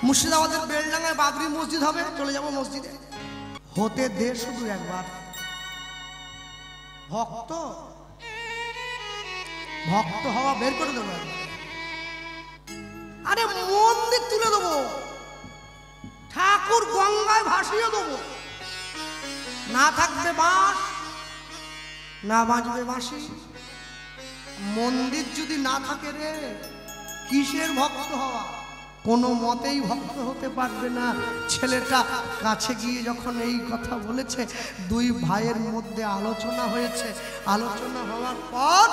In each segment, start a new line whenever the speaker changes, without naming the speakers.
মুর্শিদাবাদের বেলডাঙ্গায় বাবরি মসজিদ হবে, চলে যাব মসজিদে। হতে দে শুধু একবার। ভক্ত ভক্ত হওয়া বের করে দেবো। আরে মন্দির তুলে দেবো, ঠাকুর গঙ্গায় ভাসিয়ে দেবো। না থাকবে বাঁশ, না বাজবে বাঁশি। মন্দির যদি না থাকে রে, কিসের ভক্ত হওয়া? কোনো মতেই ভক্ত হতে পারবে না। ছেলেটা কাছে গিয়ে যখন এই কথা বলেছে, দুই ভাইয়ের মধ্যে আলোচনা হয়েছে। আলোচনা হওয়ার পর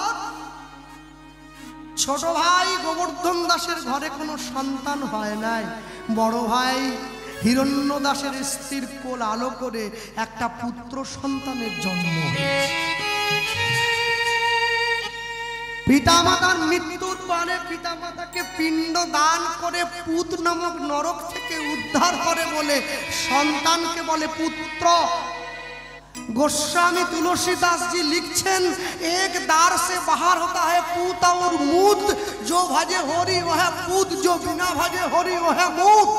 ছোট ভাই গোবর্ধন দাসের ঘরে কোনো সন্তান হয় নাই। বড় ভাই হিরণ্য দাসের স্ত্রীর কোল আলো করে একটা পুত্র সন্তানের জন্ম হয়েছে। পিতামাতার মৃত্যুর পরে পিতামাতাকে পিণ্ড দান করে পুত নামক নরক থেকে উদ্ধার করে বলে সন্তানকে বলে পুত্র। गोस्वामी तुलसीदास जी लिखছেন, एक दार से बाहर होता है पूत और मूत, जो भजे होरी वह पूत, जो बिना भजे होरी वह मूत।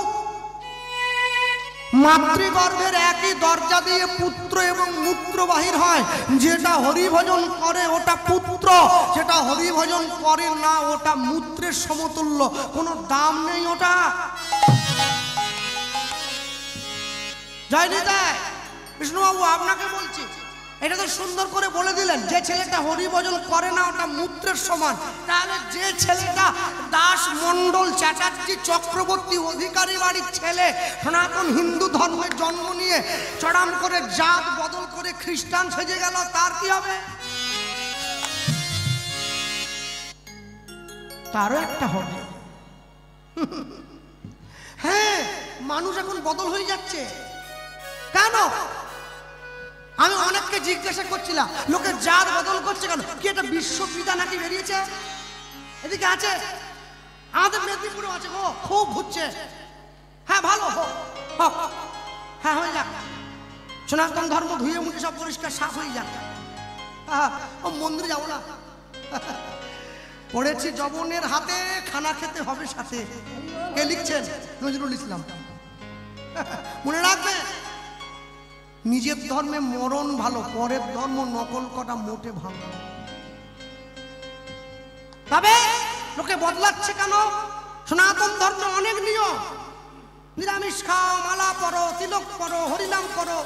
মাতৃগর্ভের একই দরজা দিয়ে পুত্র এবং মূত্র বাহির হয়। যেটা হরিভজন করে ওটা পুত্র, যেটা হরিভজন করে না ওটা মূত্রের সমতুল্য, কোনো দাম নেই ওটা। জয় নিতাই। বিষ্ণুবাবু আপনাকে বলছি, এটা তো সুন্দর করে বলে দিলেন, যে ছেলেটা হরিভজন করে না ওটা মূত্রের সমান। তাহলে যে ছেলেটা দাস মণ্ডল চ্যাটার্জি চক্রবর্তী অধিকারী বাড়ির ছেলে, সনাতন হিন্দু ধর্মের জন্ম নিয়ে চড়াম করে জাত বদল করে খ্রিস্টান সেজে গেল, তার কি হবে? তারও একটা হবে। হ্যাঁ, মানুষ এখন বদল হয়ে যাচ্ছে কেন? আমি অনেককে জিজ্ঞাসা করছিলাম, লোকে জাত বদল করছে কেন? কি এটা বিশ্বপিতা নাকি বেরিয়েছে? এদিকে আছে, আমাদের মেদিনীপুরে আছে গো, খুব ঘুরছে। হ্যাঁ ভালো হোক, হ্যাঁ হয়ে যাক, সনাতন ধর্ম ধুয়ে মুখে সব পরিষ্কার সাফ হয়ে যাক। ও মন্দিরে যাবো না, পড়েছি যবনের হাতে খানা খেতে হবে সাথে। কে লিখছেন? নজরুল ইসলাম। মনে রাখবে, নিজের ধর্মে মরণ ভালো, পরের ধর্ম নকল করা মোটে ভালো। তবে লোকে বদলাচ্ছে কেন? সনাতন ধর্মে অনেক নিয়ম, নিরামিষ খাও, মালা পরো, তিলক পরো, হরিনাম করো।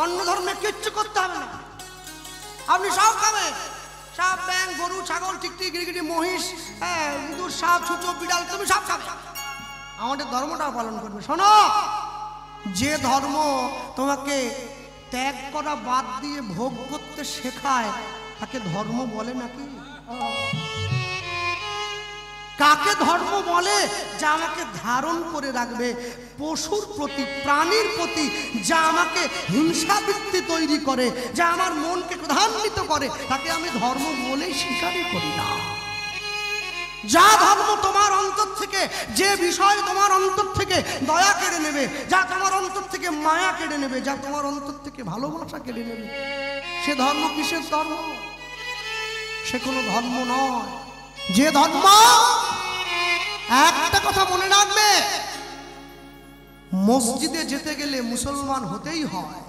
অন্য ধর্মে কিচ্ছু করতে হবে না, আপনি সব খাবেন। সাপ, ব্যাং, গরু, ছাগল, টিকটিকি, গিরগিটি, মহিষ, ইঁদুর, সাপ, ছুঁচো, বিড়াল, তুমি সব খাবে। আমাদের ধর্মটাও পালন করবে। শোনো, যে ধর্ম তোমাকে ত্যাগ করা বাদ দিয়ে ভোগ করতে শেখায় তাকে ধর্ম বলে নাকি? কাকে ধর্ম বলে? যা আমাকে ধারণ করে রাখবে, পশুর প্রতি, প্রাণীর প্রতি, যা আমাকে হিংসাবৃত্তি তৈরি করে, যা আমার মনকে ক্রোধান্বিত করে, তাকে আমি ধর্ম বলেই স্বীকারই করি না। যা ধর্ম তোমার অন্তর থেকে, যে বিষয় তোমার অন্তর থেকে দয়া কেড়ে নেবে, যা তোমার অন্তর থেকে মায়া কেড়ে নেবে, যা তোমার অন্তর থেকে ভালোবাসা কেড়ে নেবে, সে ধর্ম কিসের ধর্ম? সে কোনো ধর্ম নয়। যে ধর্ম, একটা কথা মনে রাখবে, মসজিদে যেতে গেলে মুসলমান হতেই হয়,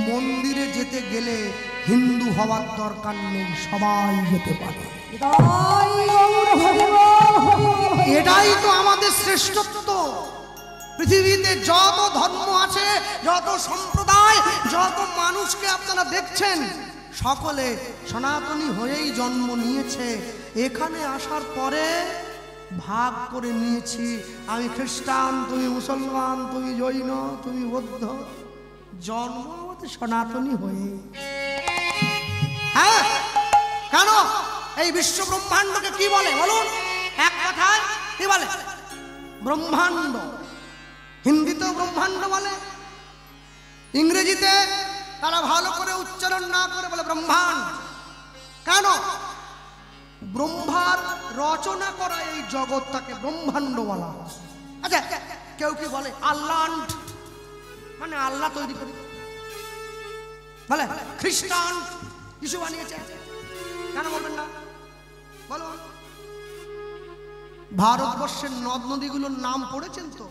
মন্দিরে যেতে গেলে হিন্দু হওয়ার দরকার নেই, সবাই যেতে পারে। এটাই তো আমাদের শ্রেষ্ঠত্ব। পৃথিবীতে যত ধর্ম আছে, যত সম্প্রদায়, যত মানুষকে আপনারা দেখছেন, সকলে সনাতনী হয়েই জন্ম নিয়েছে। এখানে আসার পরে ভাগ করে নিয়েছি, আমি খ্রিস্টান, তুমি মুসলমান, তুমি জৈন, তুমি বৌদ্ধ। জন্ম আমাদের সনাতনী হয়ে। হ্যাঁ, কেন? এই বিশ্ব ব্রহ্মাণ্ডকে কি বলে বলুন? এক কথায় কি বলে? ব্রহ্মাণ্ড। হিন্দিতেও ব্রহ্মাণ্ড বলে, ইংরেজিতে তারা ভালো করে উচ্চারণ না করে বলে ব্রহ্মাণ্ড। কেন? ব্রহ্মার রচনা করা এই জগৎটাকে ব্রহ্মাণ্ড বলা। আচ্ছা, কেউ কি বলে আল্লাহ, মানে আল্লাহ তৈরি করে বলে? খ্রিস্টান যিশু বানিয়েছে, কেন বলবেন না? বলো। ভারতবর্ষের নদ নদীগুলোর নাম পড়েছেন তো?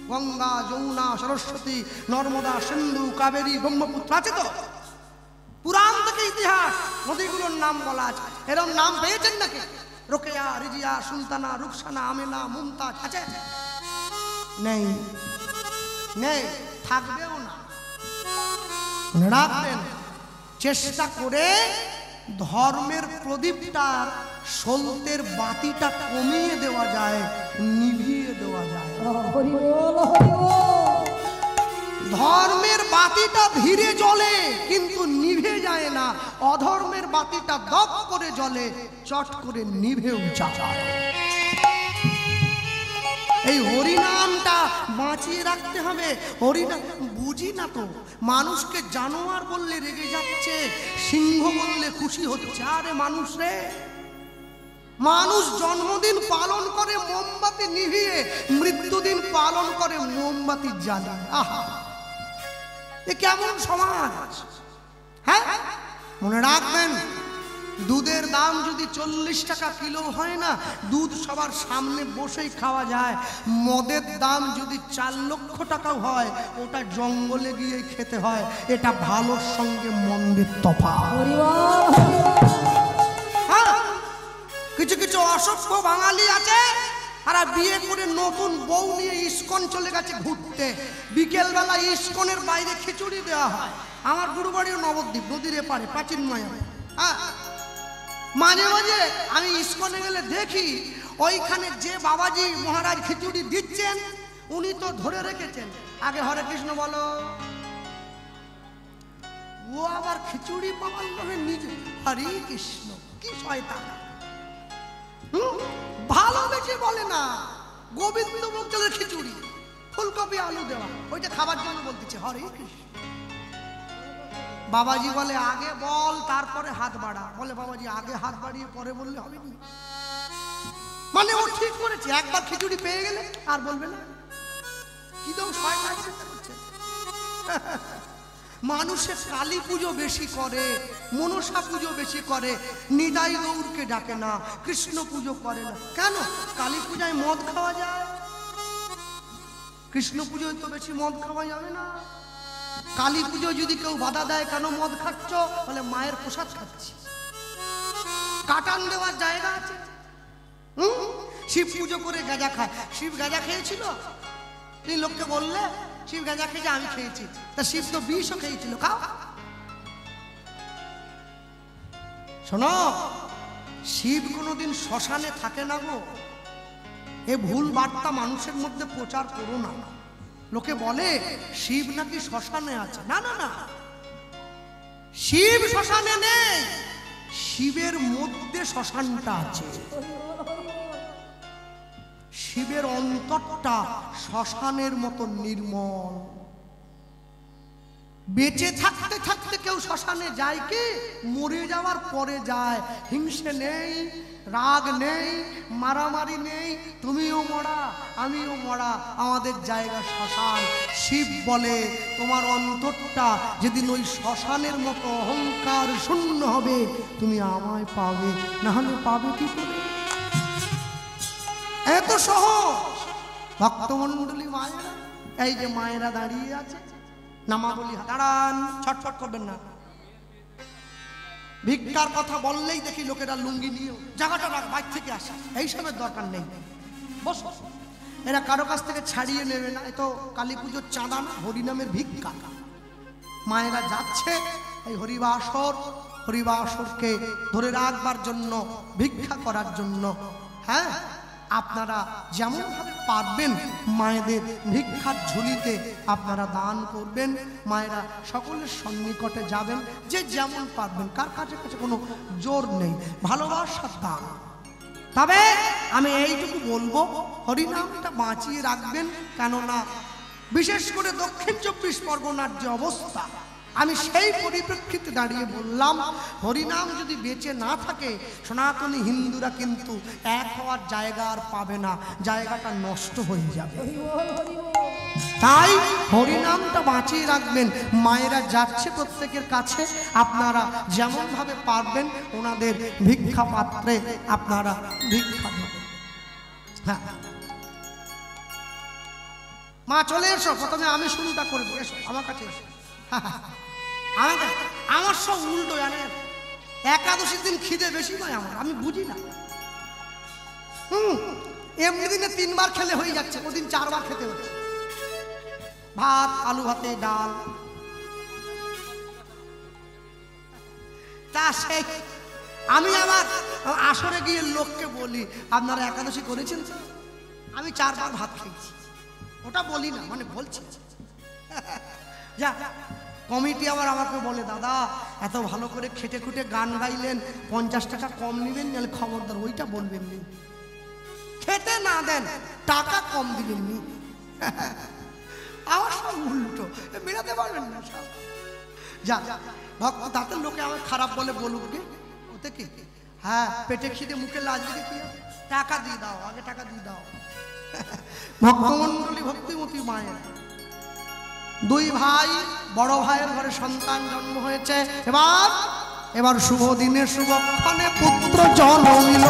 গঙ্গা, যমুনা, সরস্বতী, নর্মদা, সিন্ধু, কাবেরী, ব্রহ্মপুত্র আছে তো? পুরাণ থেকে ইতিহাস নদীগুলোর নাম বলা আছে। এরকম নাম পেয়েছেন নাকি? রোকেয়া, রিজিয়া, সুলতানা, রুকসানা, আমেনা, মুমতাজ আছে? নেই, নেই, থাকবেও না। রাখবেন, চেষ্টা করে ধর্মের প্রদীপটার সলতের বাতিটা কমিয়ে দেওয়া যায়, নিভিয়ে দেওয়া যায়। ধর্মের বাতিটা ধীরে জ্বলে কিন্তু নিভে যায় না, অধর্মের বাতিটা দপ করে জ্বলে, চট করে নিভেও যায়। এই হরিনামটা বাঁচিয়ে রাখতে হবে। হরিনাম বুঝি না তো, মানুষকে জানোয়ার বললে রেগে যাচ্ছে, সিংহ বললে খুশি হচ্ছে। আরে মানুষ রে, মানুষ জন্মদিন পালন করে মোমবাতি নিভিয়ে, মৃত্যুদিন পালন করে মোমবাতি জ্বালিয়ে। আহা, এ কেমন সমাজ! হ্যাঁ, মনে রাখবেন, দুধের দাম যদি 40 টাকা কিলো হয় না, দুধ সবার সামনে বসেই খাওয়া যায়। মদের দাম যদি 4 লক্ষ টাকাও হয়, ওটা জঙ্গলে গিয়ে খেতে হয়। এটা ভালোর সঙ্গে মন্দের তফাৎ। হ্যাঁ, কিছু কিছু অসভ্য বাঙালি আছে, আর বিয়ে করে নতুন বউ নিয়ে ইস্কন চলে গেছে ঘুরতে। বিকেলবেলা ইস্কনের বাইরে খিচুড়ি দেওয়া হয়। আমার গুরুবাড়িও নবদ্বীপ, নদীর এপারে প্রাচীন মায়া। হ্যাঁ, মাঝে মাঝে আমি ইস্কনে গেলে দেখি ওইখানে যে বাবাজি মহারাজ খিচুড়ি দিচ্ছেন, উনি তো ধরে রেখেছেন আগে হরে কৃষ্ণ বলো, ও আবার খিচুড়ি পাওয়ার লোভে নিজে হরে কৃষ্ণ। কি শয়তান! ভালোবেসে বলে না, গোবিন্দভোগ চালের খিচুড়ি, ফুলকপি আলু দেওয়া, ওইটা খাবার জন্য বলতেছে হরে কৃষ্ণ। বাবাজি বলে আগে বল তারপরে হাত বাড়া। বলে বাবাজি আগে হাত বাড়িয়ে পরে বললে হবে না। মানে ও ঠিক করেছে, একবার খিচুড়ি পেয়ে গেলে আর বলবে না। কি দম শয়তান করছে! মানুষের কালী পুজো বেশি করে, মনসা পুজো বেশি করে, নিতাই গৌরকে ডাকে না, কৃষ্ণ পুজো করে না। কেন? কালী পূজায় মদ খাওয়া যায়, কৃষ্ণ পুজোয় তো বেশি মদ খাওয়া যাবে না। কালী পুজো যদি কেউ বাধা দেয়, কেন মদ খাচ্ছ? বলে মায়ের প্রসাদ খাচ্ছি। কাটান দেওয়ার জায়গা আছে। শিব পুজো করে গাঁজা খায়। শিব গাঁজা খেয়েছিল? তুমি লোককে বললে শিব গাঁজা খেয়েছে, আমি খেয়েছি। তা শিব তো বিষও খেয়েছিল, খাও। শোনো, শিব কোনোদিন শ্মশানে থাকে না গো। এ ভুল বার্তা মানুষের মধ্যে প্রচার করো না। লোকে বলে শিব নাকি শ্মশানে আছে। না না না, শিব শ্মশানে নেই, শিবের মধ্যে শ্মশানটা আছে। শিবের অন্তরটা শ্মশানের মতো নির্মল। বেঁচে থাকতে থাকতে কেউ শ্মশানে যায় কি? মরে যাওয়ার পরে যায়। হিংসে নেই, রাগ নেই, মারামারি নেই। তুমিও মরা, আমিও মরা, আমাদের জায়গা শ্মশান। শিব বলে তোমার অন্তরটা যেদিন ওই শ্মশানের মতো অহংকার শূন্য হবে, তুমি আমায় পাবে, না হলে পাবে কি করে? এত সহজ। ভক্তমণ্ডলী মায়েরা, এই যে মায়েরা দাঁড়িয়ে আছে, নামাবলি দাঁড়ান, ছটফট করবেন না। ভিক্ষার কথা বললেই দেখি লোকেরা লুঙ্গি নিয়ে জায়গাটা রাখ, বাইর থেকে আসে, এইসবের দরকার নেই। বস, এরা কারো কাছ থেকে ছাড়িয়ে নেবে না। এ তো কালী পুজোর চাঁদা না, হরিনামের ভিক্ষা। মায়েরা যাচ্ছে এই হরিবাসরকে ধরে রাখবার জন্য, ভিক্ষা করার জন্য। হ্যাঁ, আপনারা যেমন ভাবে পারবেন মায়েদের ভিক্ষার ঝুলিতে আপনারা দান করবেন। মায়েরা সকলের সন্নিকটে যাবেন, যে যেমন পারবেন। কার কাছে কাছে কোনো জোর নেই, ভালোবাসার দান। তবে আমি এইটুকু বলবো, হরিনামটা বাঁচিয়ে রাখবেন। কেননা বিশেষ করে দক্ষিণ 24 পরগনার যে অবস্থা, আমি সেই পরিপ্রেক্ষিতে দাঁড়িয়ে বললাম, হরিনাম যদি বেঁচে না থাকে, সনাতনী হিন্দুরা কিন্তু এক হওয়ার জায়গা আর পাবে না, জায়গাটা নষ্ট হয়ে যাবে। তাই হরিনামটা বাঁচিয়ে রাখবেন। মায়েরা যাচ্ছে প্রত্যেকের কাছে, আপনারা যেমন ভাবে পারবেন ওনাদের ভিক্ষা পাত্রে আপনারা ভিক্ষা দেবেন। হ্যাঁ, মা চলে এসো, প্রথমে আমি শুরুটা করবো, এসো আমার কাছে এসো। আমার সব উল্টো জানেন, একাদশীর দিন খিদে বেশি নয় আমার, আমি বুঝি না। এমনি দিনে 3 বার খেলে হয়ে যাচ্ছে, ওদিন 4 বার খেতে হচ্ছে। ভাত, আলু ভাতে, ডাল। তা সেই আমি আমার আসরে গিয়ে লোককে বলি, আপনারা একাদশী করেছেন? আমি 4 বার ভাত খেয়েছি। ওটা বলি না, মানে বলছি। যা কমিটি আবার আমাকে বলে, দাদা এত ভালো করে খেটে খুটে গান গাইলেন, 50 টাকা কম নেবেন, নাহলে খবরদার ওইটা বলবেন নি। খেতে না দেন, টাকা কম দিবেন নি। আমার সব উল্টো, মেলাতে পারবেন না সব। যা ভক্ত তাতে লোকে আমার খারাপ বলে বলুক গে, ওতে কি? হ্যাঁ, পেটে খিদে মুখে লাজ দিকে কি হবে? টাকা দিয়ে দাও, আগে টাকা দিয়ে দাও। ভক্তমন্ডলী, ভক্তিমতী মায়ের 2 ভাই, বড় ভাইয়ের ঘরে সন্তান জন্ম হয়েছে। এবার শুভ দিনে শুভক্ষণে পুত্র জন্মিল।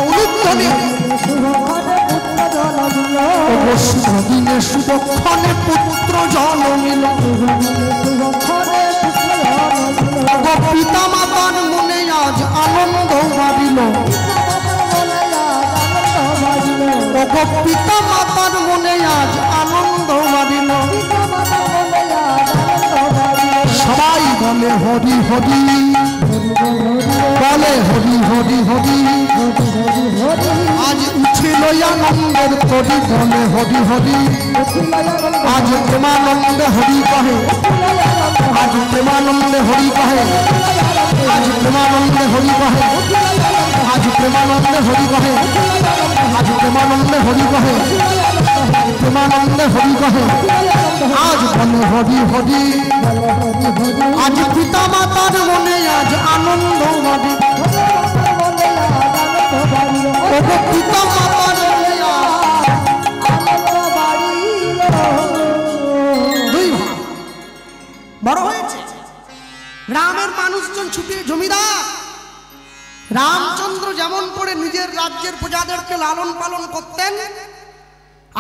শুভ দিনে শুভক্ষণে পুত্র জন্মিল। পিতা মাতার মনে আজ আনন্দ বাড়িল। পিতা মাতার মনে আজ আনন্দ বাড়িল। সবাই বলে হরি হরি, বলে হরি হরি হরি। আজ উঠিল আনন্দের তরি, বলে হরি হরি। আজ প্রেমানন্দে হরি কহে, আজ প্রেমানন্দে হরি কহে, আজ প্রেমানন্দে হরি কহে, আজ প্রেমানন্দে হরি কহে, আজ প্রেমানন্দে হরি কহে, প্রেমানন্দে হরি কহে। আজ বলে হরি হরি। আজ পিতা মাতার মনে আজ আনন্দ বাড়ি। পিতা মাতার বড় হয়েছে, গ্রামের মানুষজন ছুটে জমিদার। রামচন্দ্র যেমন করে নিজের রাজ্যের প্রজাদেরকে লালন পালন করতেন,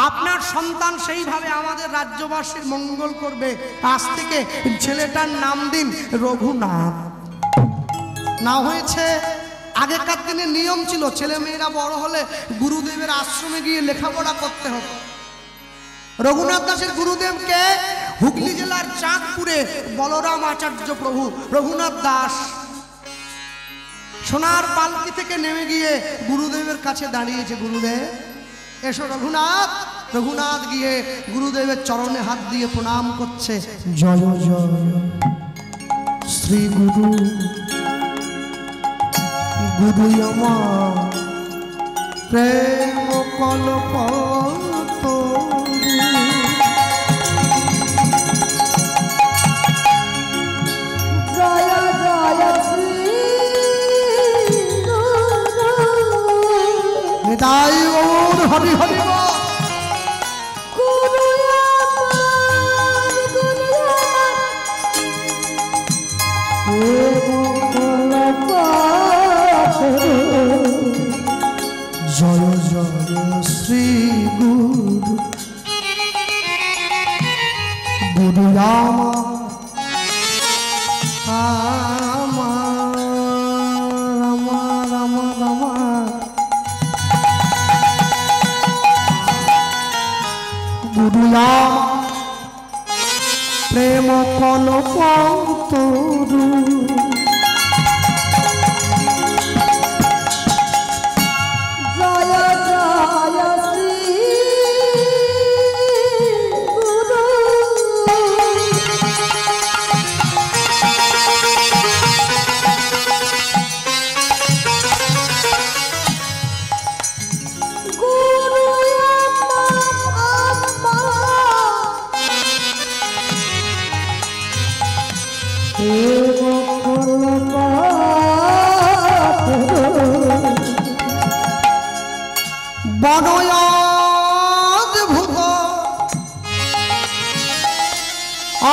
আপনার সন্তান সেইভাবে আমাদের রাজ্যবাসীর মঙ্গল করবে। আজ থেকে ছেলেটার নাম দিন রঘুনাথ। না হয়েছে, আগেকার দিনে নিয়ম ছিল, ছেলে মেয়েরা বড় হলে গুরুদেবের আশ্রমে গিয়ে লেখাপড়া করতে হতো। রঘুনাথ দাসের গুরুদেবকে হুগলি জেলার চাঁদপুরে বলরাম আচার্য প্রভু রঘুনাথ দাস সোনার পালকি থেকে নেমে গিয়ে গুরুদেবের কাছে দাঁড়িয়েছে। গুরুদেব এসো রঘুনাথ। রঘুনাথ গিয়ে গুরুদেবের চরণে হাত দিয়ে প্রণাম করছে। জয় জয় শ্রী গুরু, গুরু আমার প্রেম কল্প। তাই ওর হরি হরি জয় জয় শ্রী গুরু, গুরু প্রেম কল্প তরু।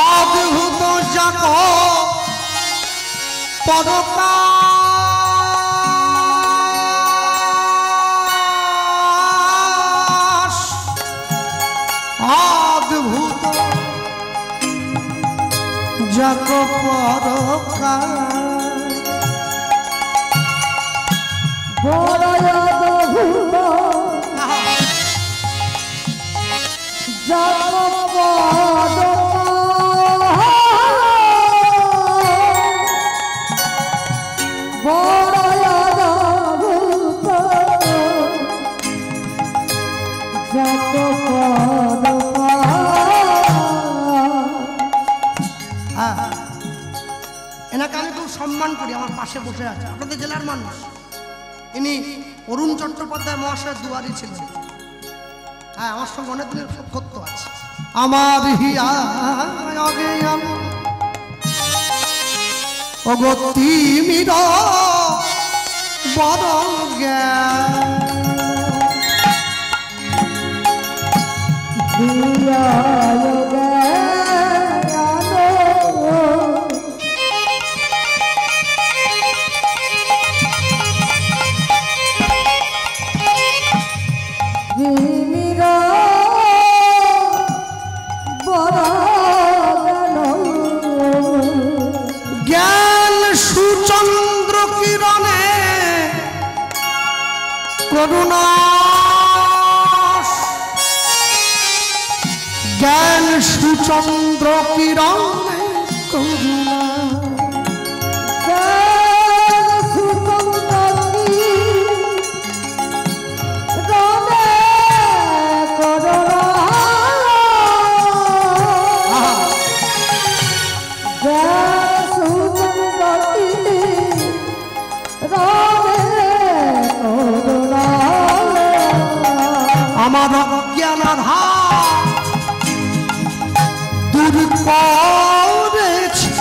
অদ্ভুত জাগ পরকা অদ্ভুত জগ পরকার
বড় অদ্ভুত জগ
এনাকে আমি খুব সম্মান করি, আমার পাশে বসে আছে, আপনাদের জেলার মানুষ। ইনি অরুণ চট্টোপাধ্যায় মহাশয়ের দুয়ারি ছিলেন। হ্যাঁ, আমার সঙ্গে অনেক দিনের সখ্যত্ব আছে। আমার হিয়া অগতি মির বড় জ্ঞান করুণা জ্ঞান সুচন্দ্র কিরণে করুণা আমার অজ্ঞান আধার দূর করেছে,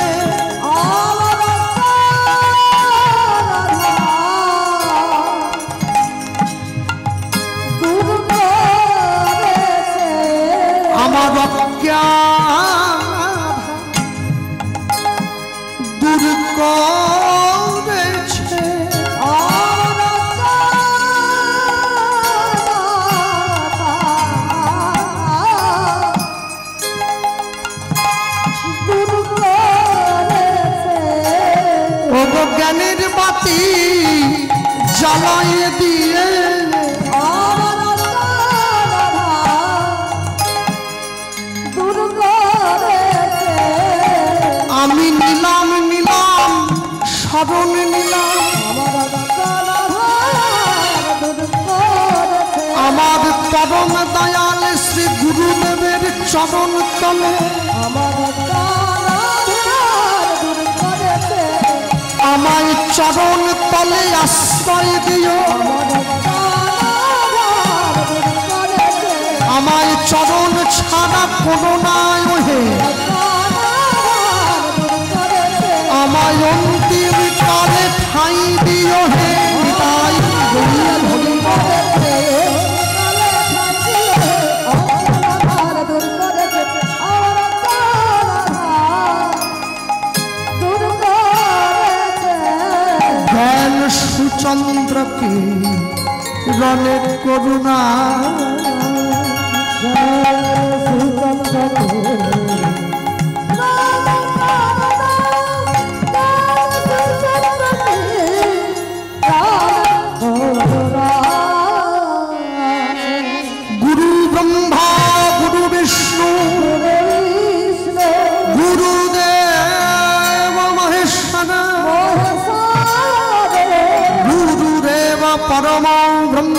আমার অজ্ঞান দূর করেছে, জ্ঞানের বাতি জ্বালায় দিয়ে আমি নিলাম নিলাম স্মরণ নিলাম, আমার পরম দয়াল শ্রী গুরুদেবের চরণ তলে আমায় চরণ তলে আশ্রয় দিও, আমায় চরণ ছাড়া কোনো নাই ওহে, আমায় অন্তিম কালে ঠাঁই দিও হে তাই সুচন্দ্র কি রণে করুণা গুরু ব্রহ্মা গুরু বিষ্ণু গুরুদেব মহেশ্বর परम ब्रह्म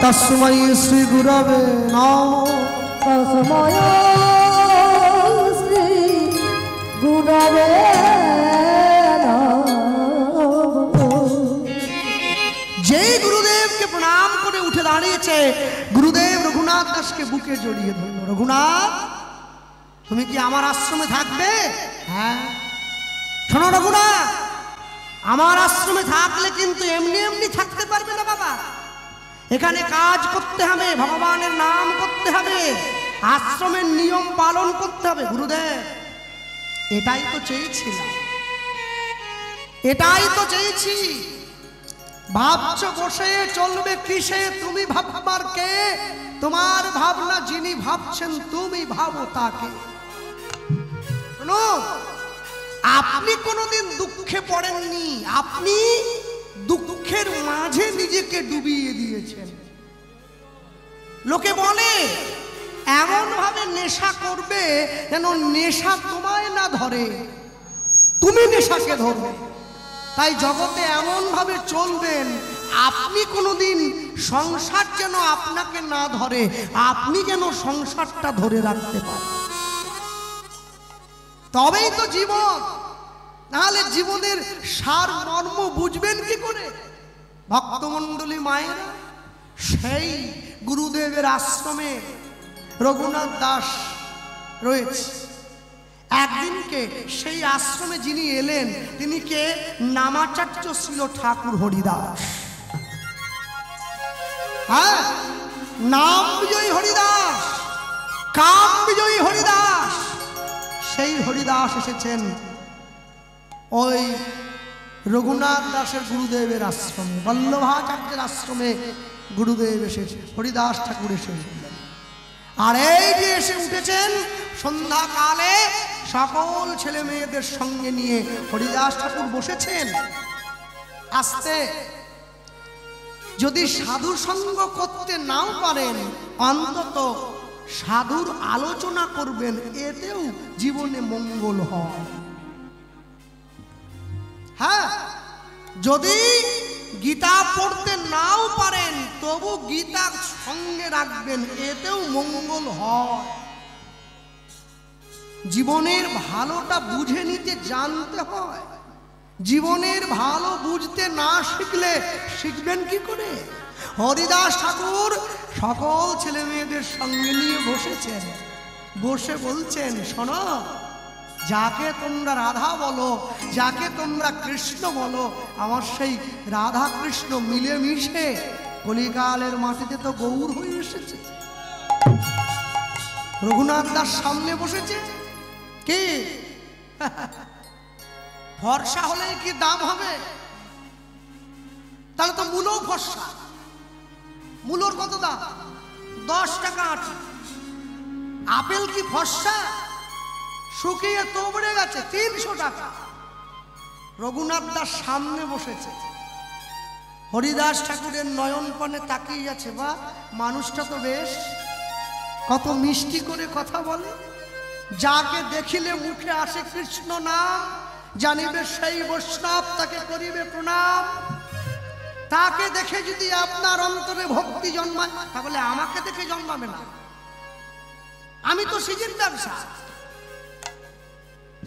तस्मै श्री गुरवे नमः, तस्मै श्री गुरवे যেই গুরুদেবকে প্রণাম করে উঠে দাঁড়িয়েছে, গুরুদেব রঘুনাথ দাসকে বুকে জড়িয়ে ধরল। রঘুনাথ, তুমি কি আমার আশ্রমে থাকবে? হ্যাঁ। শোনো রঘুনাথ, আমার আশ্রমে থাকলে কিন্তু এমনি এমনি থাকতে পারবে না বাবা, এখানে কাজ করতে হবে, ভগবানের নাম করতে হবে, আশ্রমের নিয়ম পালন করতে হবে। গুরুদেব, এটাই তো চেয়েছিলাম, এটাই তো চেয়েছি। ভাবছো বসে চলবে কিসে, তুমি ভাববার কে? তোমার ভাবনা যিনি ভাবছেন তুমি ভাবো তাকে। শোনো, আপনি কোনোদিন দুঃখে পড়েননি, আপনি দুঃখের মাঝে নিজেকে ডুবিয়ে দিয়েছেন। লোকে বলে এমন ভাবে নেশা করবে যেন নেশা তোমায় না ধরে, তুমি নেশাকে ধরবে। তাই জগতে এমন ভাবে চলবেন আপনি কোনোদিন সংসার যেন আপনাকে না ধরে, আপনি যেন সংসারটা ধরে রাখতে পারেন। তবেই তো জীবন, নাহলে জীবনের সার মর্ম বুঝবেন কি করে? ভক্তমণ্ডলী মায়েরা, সেই গুরুদেবের আশ্রমে রঘুনাথ দাস রয়েছে। একদিনকে সেই আশ্রমে যিনি এলেন তিনি কে? নামাচার্য ছিল ঠাকুর হরিদাস। হ্যাঁ, নাম বিজয়ী হরিদাস, কাম বিজয়ী হরিদাস। সেই হরিদাস এসেছেন ওই রঘুনাথ দাসের গুরুদেবের আশ্রমে, বল্লভাচার্যের আশ্রমে গুরুদেব এসেছে, হরিদাস ঠাকুর এসেছিলেন। আর এই যে এসে উঠেছেন সন্ধ্যাকালে সকল ছেলে মেয়েদের সঙ্গে নিয়ে হরিদাস ঠাকুর বসেছেন। আস্তে, যদি সাধু সঙ্গ করতে নাও পারেন অন্তত সাধুর আলোচনা করবেন, এতেও জীবনে মঙ্গল হয়। হ্যাঁ, যদি গীতা পড়তে নাও পারেন তবু গীতা সঙ্গে রাখবেন, এতেও মঙ্গল হয়। জীবনের ভালোটা বুঝে নিতে জানতে হয়। জীবনের ভালো বুঝতে না শিখলে শিখবেন কি করে? হরিদাস ঠাকুর সকল ছেলে মেয়েদের সঙ্গে নিয়ে বসেছেন, বসে বলছেন, শোনো, যাকে তোমরা রাধা বলো, যাকে তোমরা কৃষ্ণ বলো, আমার সেই রাধা কৃষ্ণ মিলেমিশে কলিকালের মাটিতে তো গৌর হয়ে এসেছে। রঘুনাথ দাস সামনে বসেছে। কি ফর্সা হলে কি দাম হবে? তাহলে তো মূলও ফর্সা। মূলর কত দাম? 10 টাকা আটি। আপেল কি ফর্সা? শুকিয়ে তোবড়ে গেছে, 300 টাকা। রঘুনাথ দাস সামনে বসেছে, হরিদাস ঠাকুরের নয়ন পানে তাকিয়ে আছে। বা মানুষটা তো বেশ, কত মিষ্টি করে কথা বলে। যাকে দেখিলে মুখে আসে কৃষ্ণ নাম, জানিবে সেই বৈষ্ণব, তাকে করিবে প্রণাম। তাকে দেখে যদি আপনার অন্তরে ভক্তি জন্মায়, তাহলে আমাকে দেখে জন্মাবে না। আমি তো সিজন ব্যবসা,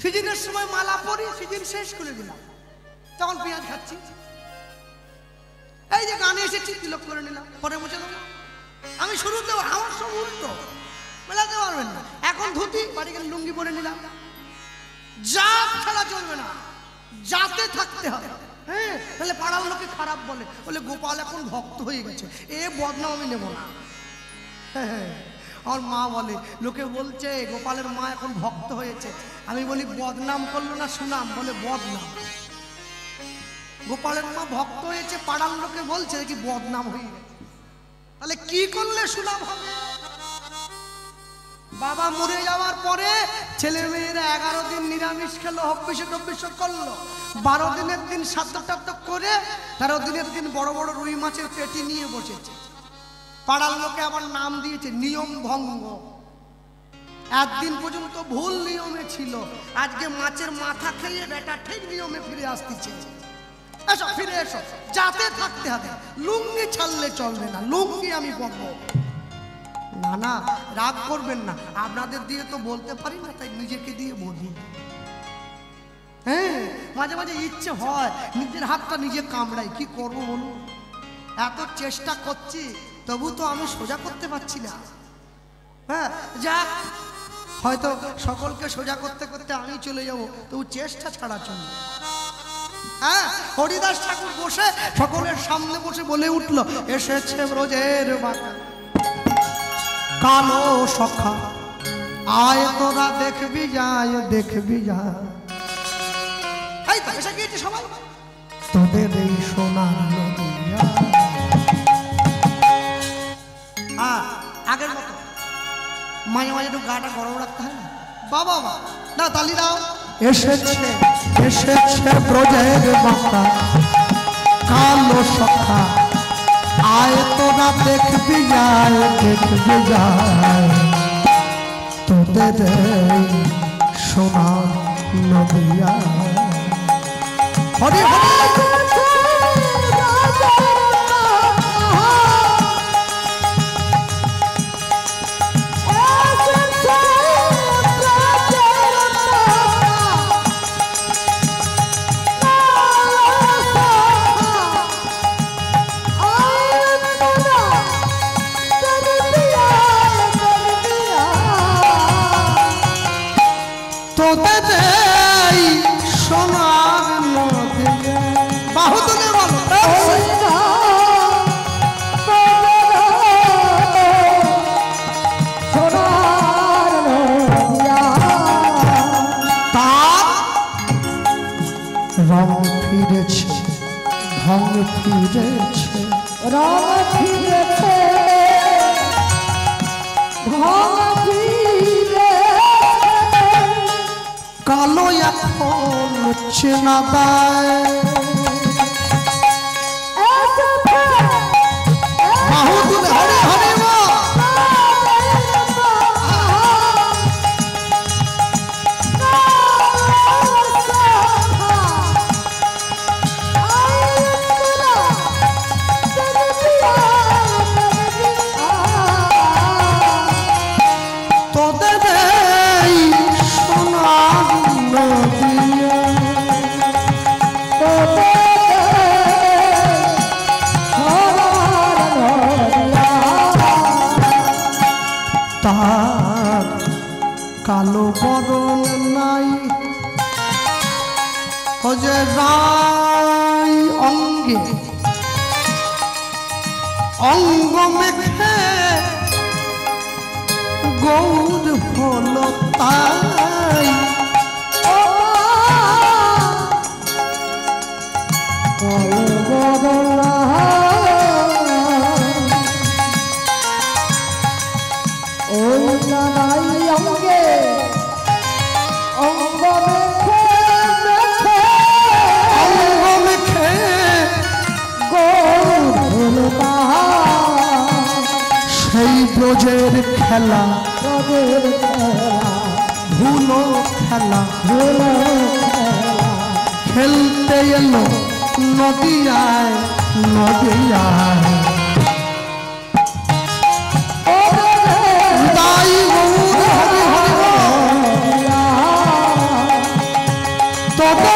সিজনের সময় মালা পরি, সিজন শেষ করে দিলাম, তখন পেঁয়াজ খাচ্ছি। এই যে গানে এসেছি তিলক করে নিলাম, পরে মুছে দেবো। আমি শুরুতেও আমার সব উল্টো, মেলাতে পারবেন না। এখন ধুতি, বাড়ি গেলে লুঙ্গি পরে নিলাম। জাত খেলা চলবে না, জাতে থাকতে হবে। হ্যাঁ, তাহলে পাড়ার লোকে খারাপ বলে, বলে গোপাল এখন ভক্ত হয়ে গেছে, এ বদনাম আমি নেব না। হ্যাঁ, আমার মা বলে, লোকে বলছে গোপালের মা এখন ভক্ত হয়েছে। আমি বলি বদনাম করলো না সুনাম? বলে বদনাম। গোপালের মা ভক্ত হয়েছে, পাড়ার লোকে বলছে কি বদনাম হয়ে গেছে। তাহলে কি করলে সুনাম হবে? বাবা মরে যাওয়ার পরে ছেলে মেয়েরা 11 দিন নিরামিষ খেলো, হব্বিষ করলো। 12 দিনের দিন সাদ্য করে 13 দিনের দিন বড় বড় রুই মাছের পেটি নিয়ে বসেছে। পাড়ার লোকে আবার নাম দিয়েছে নিয়ম ভঙ্গ। একদিন পর্যন্ত ভুল নিয়মে ছিল, আজকে মাছের মাথা খেয়ে বেটা ঠিক নিয়মে ফিরে আসতেছে। এসো, ফিরে এসো, যাতে থাকতে হবে। লুঙ্গি ছাড়লে চলবে না, লুঙ্গি আমি বলবো না। না, রাগ করবেন না, আপনাদের দিয়ে তো বলতে পারি না, তাই নিজেকে দিয়ে বলি। হ্যাঁ, মাঝে মাঝে ইচ্ছে হয় নিজের হাতটা নিজে কামড়াই, কি করবো বলুন? এত চেষ্টা করছি তবু তো আমি সোজা করতে পারছি না। হ্যাঁ, যাক, হয়তো সকলকে সোজা করতে করতে আমি চলে যাবো, তবু চেষ্টা ছাড়া চলবে। হ্যাঁ, হরিদাস ঠাকুর বসে সকলের সামনে বসে বলে উঠলো, এসেছে ব্রজের বাটা কালো সখা, আয় তোরা দেখবি যায়, দেখবি যায়। এই তো এসে গিয়েছে সবাই, তোদের এই সোনার নদিয়া। আগের মতো মাঝে মাঝে একটু গাটা গরম রাখতে হয় না। বাবা বাবা না তালি দাও।
এসেছে এসেছে ব্রজের বাঁকা কালো সখা, আয় তোরা দেখবি যায় দেখবি যায় তোদের সোনা নদিয়া।
হরি হরি
ফিরেছে ঢং ফিরেছে
রং ফিরেছে ঢং ফিরেছে
কালো এখন চেনা দেয়
বাহুদুলে হরি হরি মা
কালো বরণ নাই হজে রাই অঙ্গে অঙ্গ মেখে গৌর হল তাই সেই ব্রজের খেলা ভুলো খেলা খেলতে এলো নদিয়ায় নদিয়ায় তাই গৌর হরি হরি তবে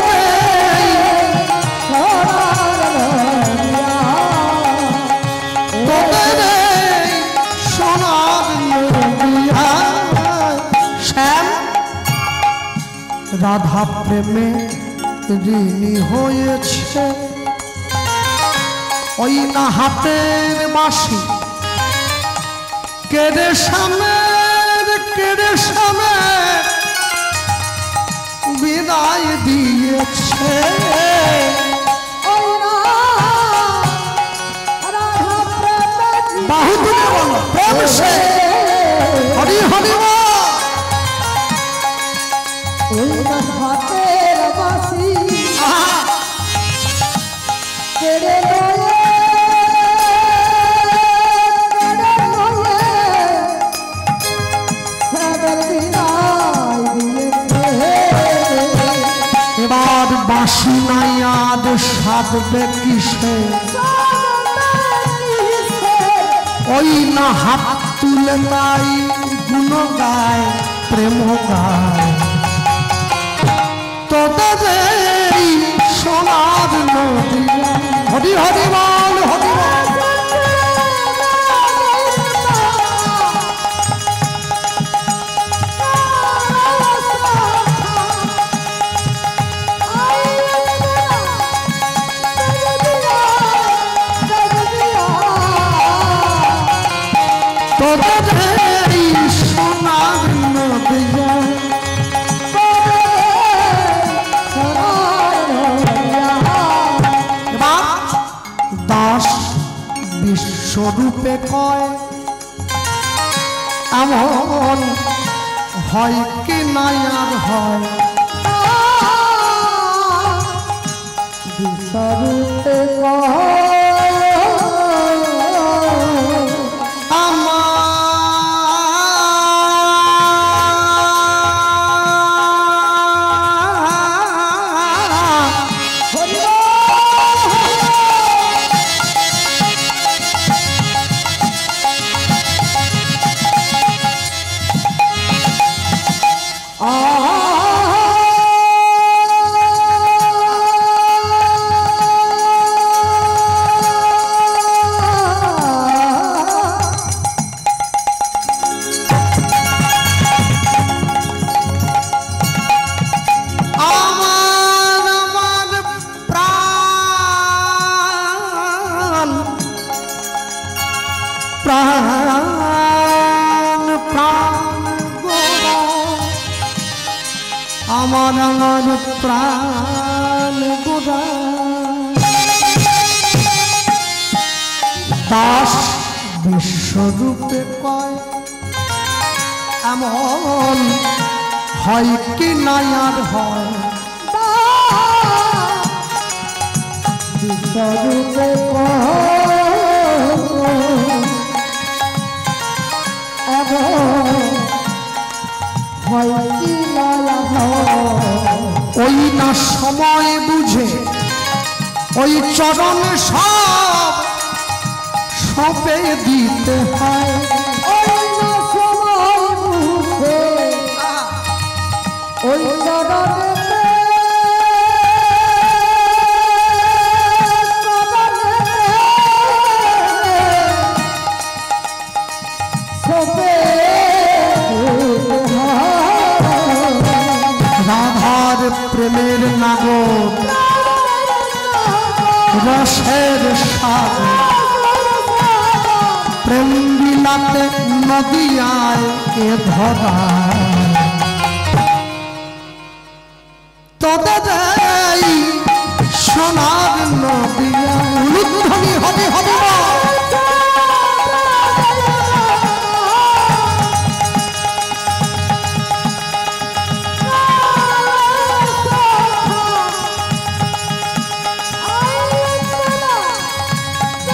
রাধা প্রেমে ঋণী হয়েছে ওই না হাতের বাঁশি কেড়ে সামনে বিদায় দিয়েছে বাহু তুলে বলো প্রেম সে হরি হরি
হাতের বাসি কেড়ে
এবার বাঁশি নাই আর সাধবে কিসে ওই না হাত তুলে তাই গুণ গায় প্রেম গায় তোদের সোনার নদিয়া হরি হরি বল হরি বল তোদের সোনার নদিয়া বিশ্বরূপে কয়
এমন হয় কি নাই আর হয়
বিসরুতে
আমার প্রাণ গোড়া দাস বিশ্বরূপে কয় এমন হয় কি নাই আর হয়
বিসরুতে
ওই না সময় বুঝে ওই চরণে সব সপে দিতে হয়
ওই না সময় বুঝে ওই চরণে
রাধার প্রেমের নাগর রসের সাগর প্রেম বিলাতে নদিয়ায় এ ধরা তোদের সোনার নদিয়া উলুধ্বনি হবে হবে না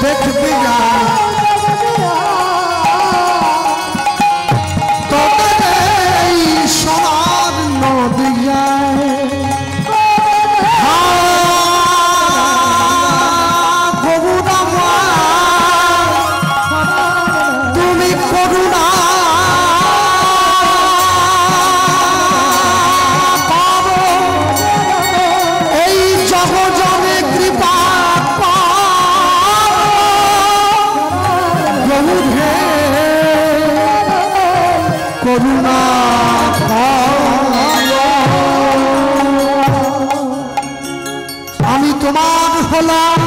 দেখবি না তোদের এই সোনার নদিয়ায় তুমি করুণা পাবো এই জগজনে কৃপা করুণা আমি তোমার হলাম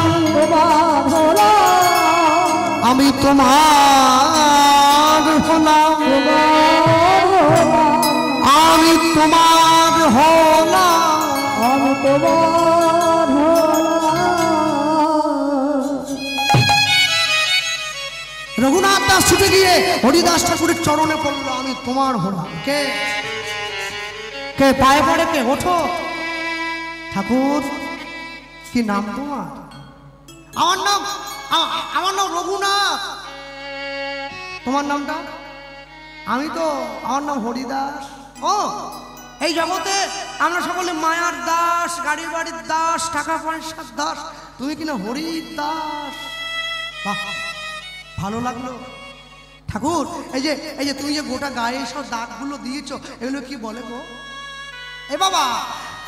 আমি তোমার হলাম আমি তোমার হলাম
আমি তোমার
রঘুনাথ দাস ছুটে গিয়ে হরিদাস ঠাকুরের চরণে পড়লো আমি তোমার হলাম কে কে পায়ে পড়ে কে ওঠো ঠাকুর কি নাম তোমার আমার নাম রঘুনাথ তোমার নামটা আমার নাম হরিদাস ও এই জগতে আমরা সকলে মায়ার দাস গাড়ি বাড়ির দাস টাকা পয়সার দাস তুমি কিনা হরিদাস বাহ ভালো লাগলো ঠাকুর এই যে তুমি যে গোটা গায়ে সব দাগগুলো দিয়েছো এগুলো কি বলে গো এ বাবা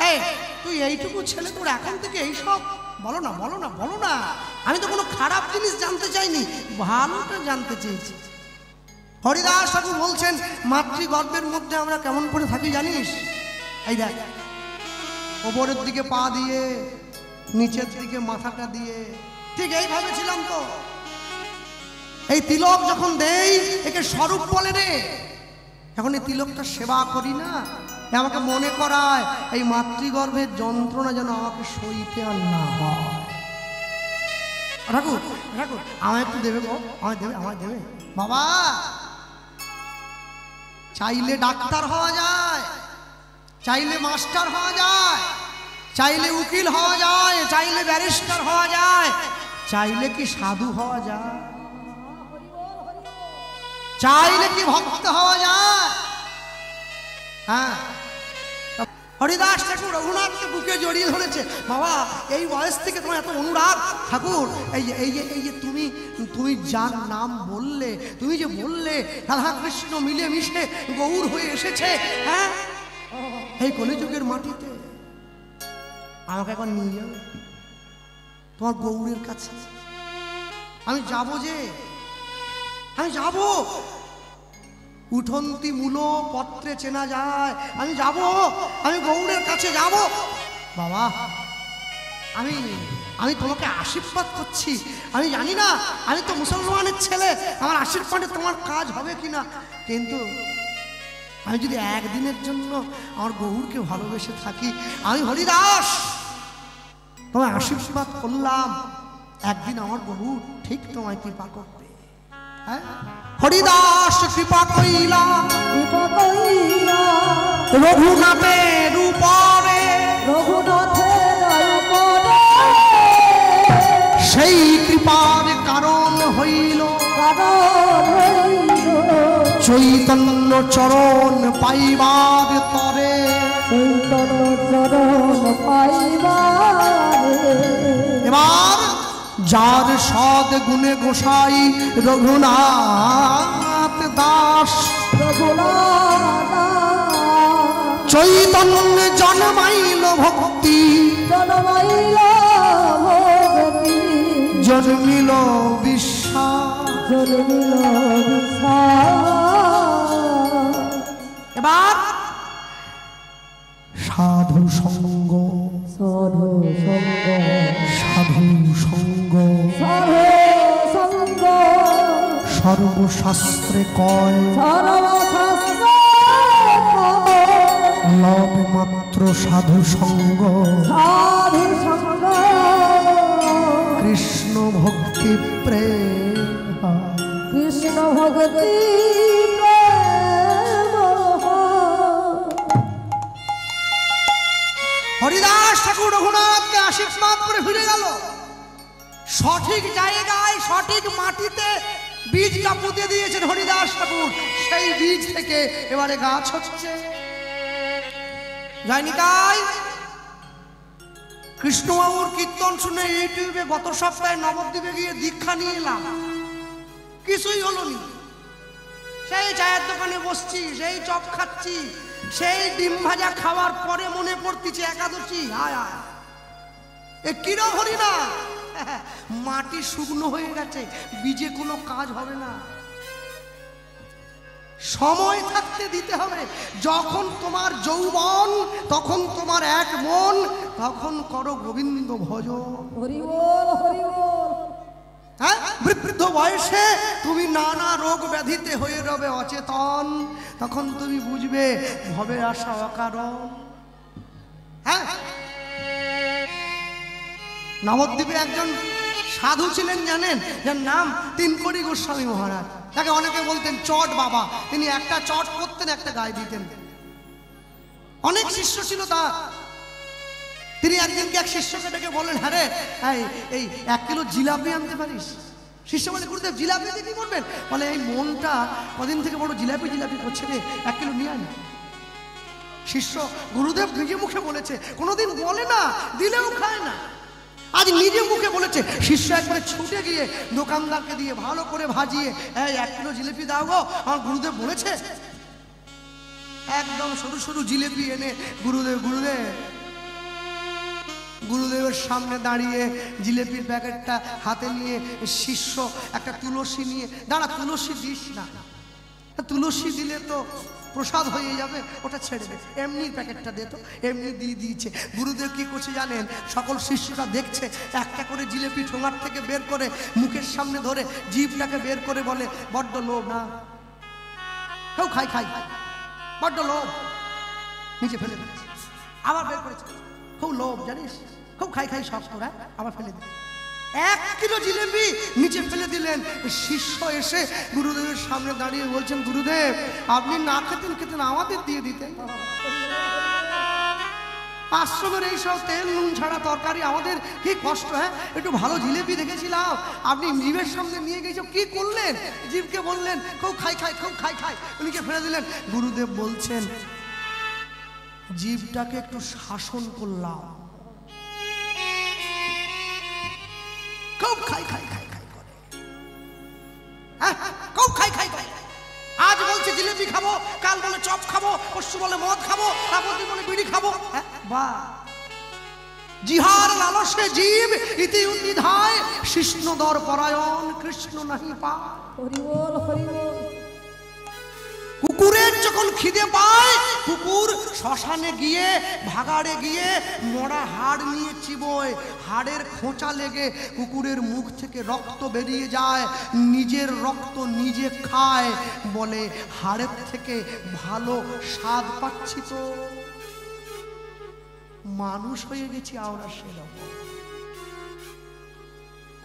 এই তুই এইটুকু ছেলে তোর এখন থেকে এইসব বলো না বলো না বলো না আমি তো কোনো খারাপ জিনিস জানতে চাইনি ভালোটা জানতে চেয়েছি হরিদাস ঠাকুর বলছেন মাতৃগর্ভের মধ্যে আমরা কেমন করে থাকি জানিস এই দেখ ওপরের দিকে পা দিয়ে নিচের দিকে মাথাটা দিয়ে ঠিক এইভাবে ছিলাম তো এই তিলক যখন দেই একে স্বরূপ বলে রে এখন এই তিলকটা সেবা করি না আমাকে মনে করায় এই মাতৃগর্ভের যন্ত্রণা যেন আমাকে সইতে আর না হয় ঠাকুর ঠাকুর আমায় একটু দেবে গো আমায় দেবে বাবা চাইলে ডাক্তার হওয়া যায়, চাইলে মাস্টার হওয়া যায়, চাইলে উকিল হওয়া যায়, চাইলে ব্যারিস্টার হওয়া যায়, চাইলে কি সাধু হওয়া যায়, চাইলে কি ভক্ত হওয়া যায়? হ্যাঁ, হরিদাস ঠাকুর রঘুনাথকে বুকে জড়িয়ে ধরেছে। বাবা এই বয়স থেকে তোমার এত অনুরাগ ঠাকুর, এই যে তুমি যার নাম বললে, তুমি যে বললে রাধা কৃষ্ণ মিলে মিশে গৌর হয়ে এসেছে, হ্যাঁ এই কলিযুগের মাটিতে, আমাকে এখন নিয়ে যাবে তোমার গৌরের কাছে। আমি যাব, যে আমি যাব, উঠন্তি মূল পত্রে চেনা যায়, আমি যাব, আমি গৌরের কাছে যাব। বাবা আমি তোমাকে আশীর্বাদ করছি, আমি জানি না, আমি তো মুসলমানের ছেলে, আমার আশীর্বাদে তোমার কাজ হবে কিনা, কিন্তু আমি যদি একদিনের জন্য আমার গৌরকে ভালোবেসে থাকি, আমি হরিদাস তোমায় আশীর্বাদ করলাম, একদিন আমার গৌর ঠিক তোমায় কৃপা করবে। হ্যাঁ, হরিদাস কৃপা কইলা রঘুনাথের উপরে, সেই কৃপার কারণ হইল চৈতন্য চরণ পাইবার তরে, এবার যার সদ গুণে গোসাই রঘুনাথ দাস, চৈতন্য জন্মাইল ভক্তি, জন্মিল বিশ্বাস। এবার সাধু সঙ্গ, সাধু সঙ্গ সর্বশাস্ত্রে কয়, লব মাত্র সাধু সঙ্গ, কৃষ্ণ ভক্তি প্রেম,
কৃষ্ণ ভক্তি।
হরিদাস ঠাকুর রঘুনাথকে আশীর্বাদ করে ফিরে গেল, সঠিক জায়গায় সঠিক মাটিতে বীজটা পুঁতে দিয়েছেন হরিদাস ঠাকুর, সেই বীজ থেকে এবারে গাছ হচ্ছে। যায়নি তাই কৃষ্ণবাবুর কীর্তন শুনে ইউটিউবে গত সপ্তাহে নবদ্বীপে গিয়ে দীক্ষা নিয়ে এলাম, কিছুই হলো নি। সেই চায়ের দোকানে বসছি, সেই চপ খাচ্ছি, সেই ডিম ভাজা খাওয়ার পরে মনে পড়তেছে একাদশী। হায় হায়, এ কিরম হরি না, মাটি শুকনো হয়ে গেছে, বীজে কোনো কাজ হবে না, সময় থাকতে দিতে হবে। যখন তোমার যৌবন, তখন তোমার এক মন, তখন করো গোবিন্দ ভজন।
হরি বল, হরি বল।
হ্যাঁ, বৃদ্ধ বয়সে তুমি নানা রোগ ব্যাধিতে হয়ে রবে অচেতন, তখন তুমি বুঝবে ভবে আসা অকারণ। হ্যাঁ, নবদ্বীপে একজন সাধু ছিলেন জানেন, যার নাম তিনকড়ি গোস্বামী মহারাজ, তাকে অনেকে বলতেন চট বাবা। তিনি একটা চট করতেন, একটা গায়ে দিতেন, অনেক শিষ্য ছিল তার। তিনি একদিনকে এক শিষ্যকে ডেকে বললেন, হ্যাঁ রে এই 1 কিলো জিলাপি আনতে পারিস? শিষ্য বলে, গুরুদেব জিলাপি দিয়ে কি করবেন? বলে, এই মনটা কদিন থেকে বড় জিলাপি জিলাপি করছে রে, 1 কিলো নিয়ে আন। শিষ্য, গুরুদেব নিজে মুখে বলেছে, কোনোদিন বলে না, দিলেও খায় না, আজ নিজে মুখে বলেছে। শিষ্য একবারে ছুটে গিয়ে দোকানদারকে দিয়ে ভালো করে ভাজিয়ে, এই 1 কিলো জিলিপি দাও গো, আমার গুরুদেব বলেছে। একদম সরু সরু জিলিপি এনে গুরুদেবের সামনে দাঁড়িয়ে জিলিপির প্যাকেটটা হাতে নিয়ে শিষ্য একটা তুলসী নিয়ে, দাঁড়া তুলসী দিস না, তুলসী দিলে তো প্রসাদ হয়ে যাবে, ওটা ছেড়ে দে, এমনি প্যাকেটটা দে তো। এমনি দিয়ে দিয়েছে। গুরুদেব কি করছে জানেন? সকল শিষ্যরা দেখছে, একটা করে জিলিপি ঠোঙার থেকে বের করে মুখের সামনে ধরে জিভটাকে বের করে বলে, বড্ড লোভ না, কেউ খাই খাই, বড্ড লোভ, নিচে ফেলে দিচ্ছে, আবার বের করেছে, খুব লোভ জানিস, খুব খাই খাই সব তোরা, আবার ফেলে দিচ্ছে। 1 কিলো জিলেবি নিচে ফেলে দিলেন। শিষ্য এসে গুরুদেবের সামনে দাঁড়িয়ে বলছেন, গুরুদেব আপনি না খেতেন খেতেন আমাদের দিয়ে দিতেন। আশ্রমের এইসব তেল নুন ছাড়া তরকারি আমাদের কি কষ্ট। হ্যাঁ, একটু ভালো জিলেবি দেখেছিলাম, আপনি জীবের সামনে নিয়ে গেছে, কি করলেন? জীবকে বললেন খুব খাই খাই, খুব খাই খাই, উনিকে ফেলে দিলেন। গুরুদেব বলছেন, জীবটাকে একটু শাসন করলাম, খুব খাই খাই খাই খাই করে। হ্যাঁ, খুব খাই খাই খাই। আজ বলছে জিলেবি খাবো, কাল বলে চপ খাবো, পরশু বলে মদ খাবো, তারপর দিন বলে বিড়ি খাবো। বাহ, জিহার লালসে জীব ইতি উদ্ধায়, কৃষ্ণদর পরায়ণ কৃষ্ণ নাহি পায়।
হরি বল, হরি বল।
কুকুরের যখন খিদে পায়, কুকুর শ্মশানে গিয়ে ভাগাড়ে গিয়ে মরা হাড় নিয়ে চিবোয়, হাড়ের খোঁচা লেগে কুকুরের মুখ থেকে রক্ত বেরিয়ে যায়, নিজের রক্ত নিজে খায়, বলে হাড়ের থেকে ভালো স্বাদ পাচ্ছি। তো মানুষ হয়ে গেছি আমরা সেরকম।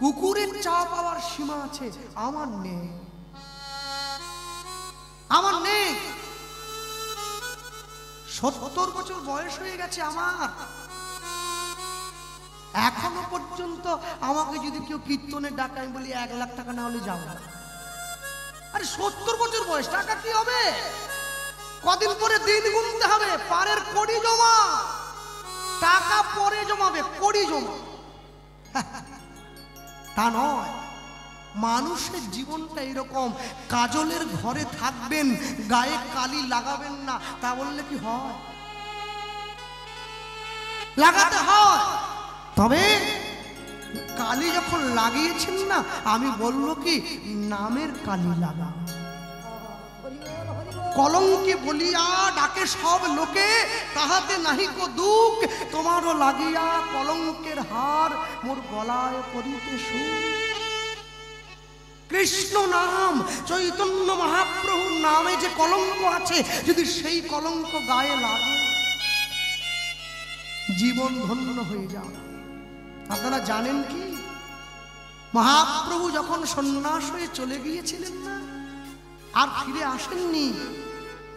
কুকুরের চা পাওয়ার সীমা আছে, আমার নেই, আমার নেই। 70 বছর বয়স হয়ে গেছে আমার, এখনো পর্যন্ত আমাকে যদি কেউ কীর্তনে ডাকে, আমি বলি 1 লাখ টাকা না হলে যাবো না। আরে 70 বছর বয়স, টাকা কি হবে? কদিন পরে দিন গুনতে হবে, পারের কড়ি জমা, টাকা পরে জমাবে, কড়ি জমা। তা নয়, মানুষের জীবনটা এরকম। কাজলের ঘরে থাকবেন, গায়ে কালি লাগাবেন না, তা বললে কি হয়? লাগাতে হয়। তবে কালি যখন লাগিয়েছেন না, আমি বললো কি, নামের কালি লাগা। কলঙ্কে বলিয়া ডাকে সব লোকে, তাহাতে নাহিক দুঃখ, তোমারও লাগিয়া কলঙ্কের হার মোর গলায় পরিতে সুখ। কৃষ্ণ নাম, চৈতন্য মহাপ্রভুর নামে যে কলঙ্ক আছে, যদি সেই কলঙ্ক গায়ে লাগে, জীবন ধন্য হয়ে যাও। আপনারা জানেন কি, মহাপ্রভু যখন সন্ন্যাস হয়ে চলে গিয়েছিলেন না, আর ফিরে আসেননি,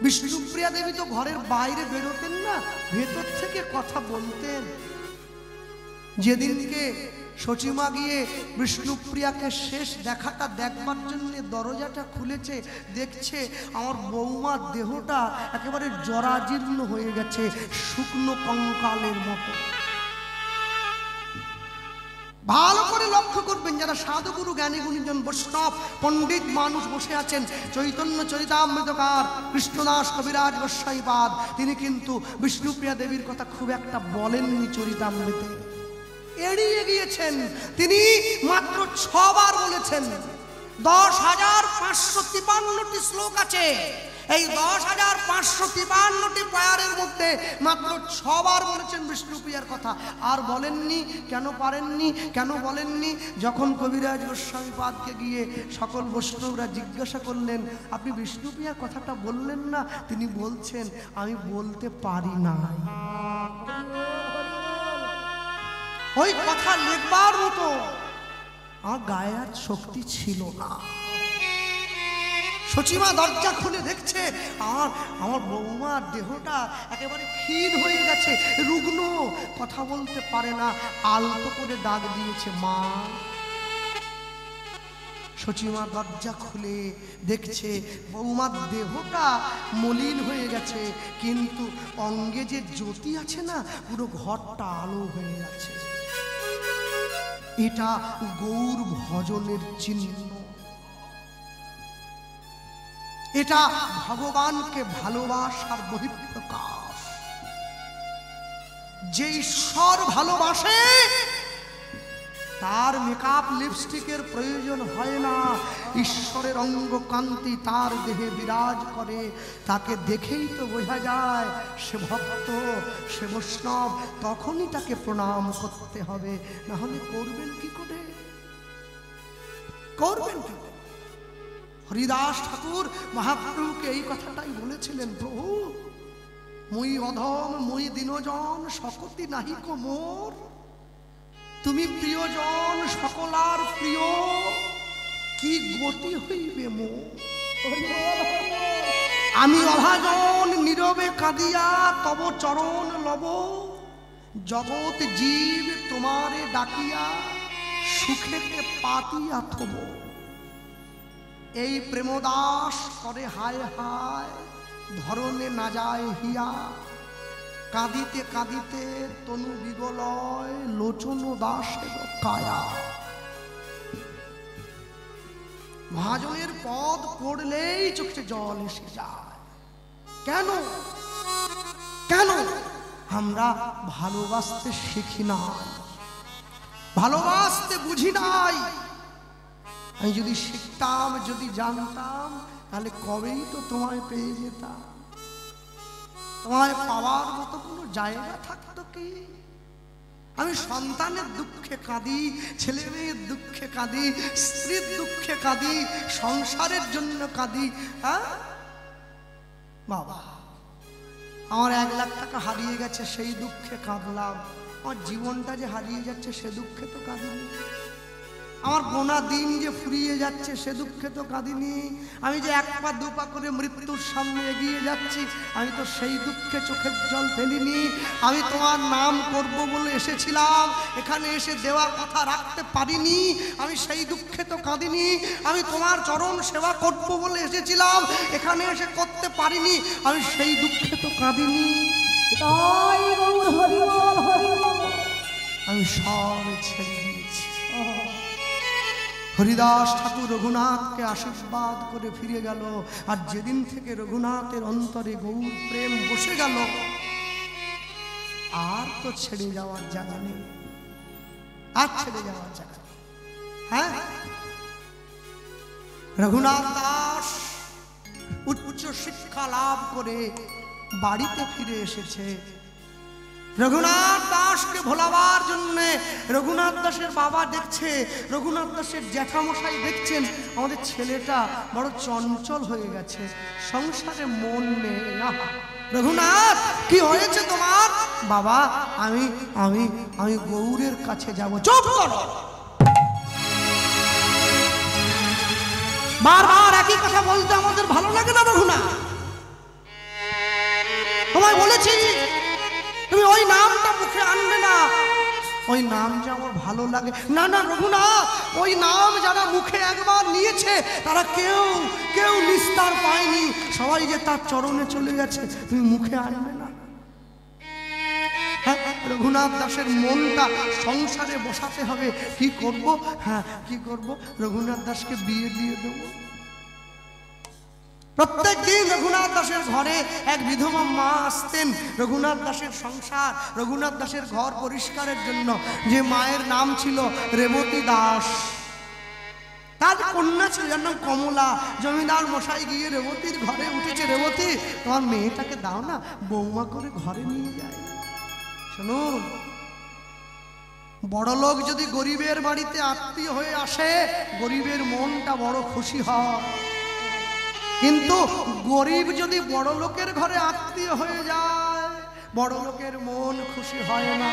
বিষ্ণুপ্রিয়া দেবী তো ঘরের বাইরে বেরোতেন না, ভেতর থেকে কথা বলতেন। যেদিনকে সচিমা গিয়ে বিষ্ণুপ্রিয়াকে শেষ দেখাটা দেখবার জন্য দরজাটা খুলেছে, দেখছে আমার বৌমার দেহটা একেবারে জরাজীর্ণ হয়ে গেছে, শুকনো কঙ্কালের মতো। ভালো করে লক্ষ্য করবেন, যারা সাধুগুরু জ্ঞানী গুণীজন বৈষ্ণব পণ্ডিত মানুষ বসে আছেন, চৈতন্য চরিতামৃতকার কৃষ্ণদাস কবিরাজ গোস্বাইপাদ, তিনি কিন্তু বিষ্ণুপ্রিয়া দেবীর কথা খুব একটা বলেননি চরিতামৃতে, এড়িয়ে গিয়েছেন। তিনি মাত্র 6 বার বলেছেন। 10,553টি শ্লোক আছে, এই 10,553টি পায়ারের মধ্যে মাত্র 6 বার বলেছেন বিষ্ণুপ্রিয়ার কথা, আর বলেননি। কেন পারেননি, কেন বলেননি? যখন কবিরাজ গোস্বামীপাদকে গিয়ে সকল বৈষ্ণবরা জিজ্ঞাসা করলেন, আপনি বিষ্ণুপ্রিয়ার কথাটা বললেন না? তিনি বলছেন, আমি বলতে পারি না, ওই কথা লিখবার মতো আমার গায়ে আর শক্তি ছিল না। সচিমা দরজা খুলে দেখছে আমার বৌমার দেহটা একেবারে ক্ষীণ হয়ে গেছে, রুগ্ন, কথা বলতে পারে না, আলতো করে ডাক দিয়েছে, মা। সচিমা দরজা খুলে দেখছে বৌমার দেহটা মলিন হয়ে গেছে, কিন্তু অঙ্গে যে জ্যোতি আছে না, পুরো ঘরটা আলো হয়ে গেছে। এটা গৌর ভজনের চিহ্ন, এটা ভগবানকে ভালোবাসার বহিঃপ্রকাশ। যে ঈশ্বর ভালোবাসে, তার মেকআপ লিপস্টিকের প্রয়োজন হয় না। ঈশ্বরের অঙ্গ কান্তি তার দেহে বিরাজ করে, তাকে দেখেই তো বোঝা যায় সে ভক্ত, সে বৈষ্ণব। তখনই তাকে প্রণাম করতে হবে, না হলে করবেন কি করে? করবেন কি? হরিদাস ঠাকুর মহাপ্রভুকে এই কথাটাই বলেছিলেন, প্রভু মুই অধম মুই দীনজন, শকতি নাহিক মোর। তুমি প্রিয়জন সকলার প্রিয়, কি গতি হইবে মো। আমি অভাজন নীরবে কাঁদিয়া তব চরণ লব, জগৎ জীব তোমারে ডাকিয়া সুখেতে পাতিয়া থব। এই প্রেমদাস করে হায় হায় ধরনে না যায় হিয়া, কাঁদিতে কাঁদিতে তনু বিগলয় লোচন দাসের কায়া। মহাজনের পদ পড়লেই চোখে জল এসে যায়। কেন কেন আমরা ভালোবাসতে শিখি নাই, ভালোবাসতে বুঝি নাই। আমি যদি শিখতাম, যদি জানতাম, তাহলে কবেই তো তোমায় পেয়ে যেতাম। তোমায় পাওয়ার মতো কোনো জায়গা থাকতো কি? আমি সন্তানের দুঃখে কাঁদি, ছেলে মেয়ের দুঃখে কাঁদি, স্ত্রীর দুঃখে কাঁদি, সংসারের জন্য কাঁদি। হ্যাঁ বাবা, আমার 1 লাখ টাকা হারিয়ে গেছে, সেই দুঃখে কাঁদলাম। আমার জীবনটা যে হারিয়ে যাচ্ছে সে দুঃখে তো কাঁদিনি। আমার গোনা দিন যে ফুরিয়ে যাচ্ছে সে দুঃখে তো কাঁদিনি। আমি যে 1 পা 2 পা করে মৃত্যুর সামনে এগিয়ে যাচ্ছি, আমি তো সেই দুঃখে চোখের জল ফেলিনি। আমি তোমার নাম করব বলে এসেছিলাম, এখানে এসে দেওয়া কথা রাখতে পারিনি, আমি সেই দুঃখে তো কাঁদিনি। আমি তোমার চরণ সেবা করব বলে এসেছিলাম, এখানে এসে করতে পারিনি, আমি সেই দুঃখে তো কাঁদিনি।
তাই গৌর হরি বল হরি বল।
আমি সব ছেড়ে দিয়েছি। হরিদাস ঠাকুর রঘুনাথকে আশীর্বাদ করে ফিরে গেল। আর যেদিন থেকে রঘুনাথের অন্তরে গৌর প্রেম বসে গেল, আর তো ছেড়ে যাওয়ার জায়গা নেই, আর ছেড়ে যাওয়ার জায়গা নেই। হ্যাঁ, রঘুনাথ দাস উচ্চ শিক্ষা লাভ করে বাড়িতে ফিরে এসেছে। রঘুনাথ দাসকে ভোলাবার জন্য রঘুনাথ দাসের বাবা দেখছে, রঘুনাথ দাসের জ্যাঠামশাই দেখছেন, আমাদের ছেলেটা বড় চঞ্চল হয়ে গেছে, সংসারে মন নেই। রঘুনাথ, কি হয়েছে তোমার? বাবা, আমি আমি আমি গৌরের কাছে যাব। চুপ করো, বারবার একই কথা বলতে আমাদের ভালো লাগে না। রঘুনাথ, তোমায় বলেছি তুমি ওই নামটা মুখে আনবে না, ওই নাম যে আমার ভালো লাগে। না না রঘুনাথ, ওই নাম যারা মুখে একবার নিয়েছে তারা কেউ কেউ নিস্তার পায়নি, সবাই যে তার চরণে চলে গেছে, তুমি মুখে আনবে না। হ্যাঁ, রঘুনাথ দাসের মনটা সংসারে বসাতে হবে। কি করব? হ্যাঁ, কি করব? রঘুনাথ দাসকে বিয়ে দিয়ে দেবো। প্রত্যেক দিন রঘুনাথ দাসের ঘরে এক বিধবা মা আসতেন। রঘুনাথ দাসের সংসার, রঘুনাথ দাসের ঘর পরিষ্কারের জন্য। যে মায়ের নাম ছিল রেবতী দাস, তার কন্যা ছিল যার নাম কমলা। জমিদার মশাই গিয়ে রেবতীর ঘরে উঠেছে, রেবতী তোমার মেয়েটাকে দাও না, বৌমা করে ঘরে নিয়ে যায়। শুনুন, বড় লোক যদি গরিবের বাড়িতে আত্মীয় হয়ে আসে, গরিবের মনটা বড় খুশি হয়, কিন্তু গরিব যদি বড় লোকের ঘরে আত্মীয় হয়ে যায়, বড় লোকের মন খুশি হয় না।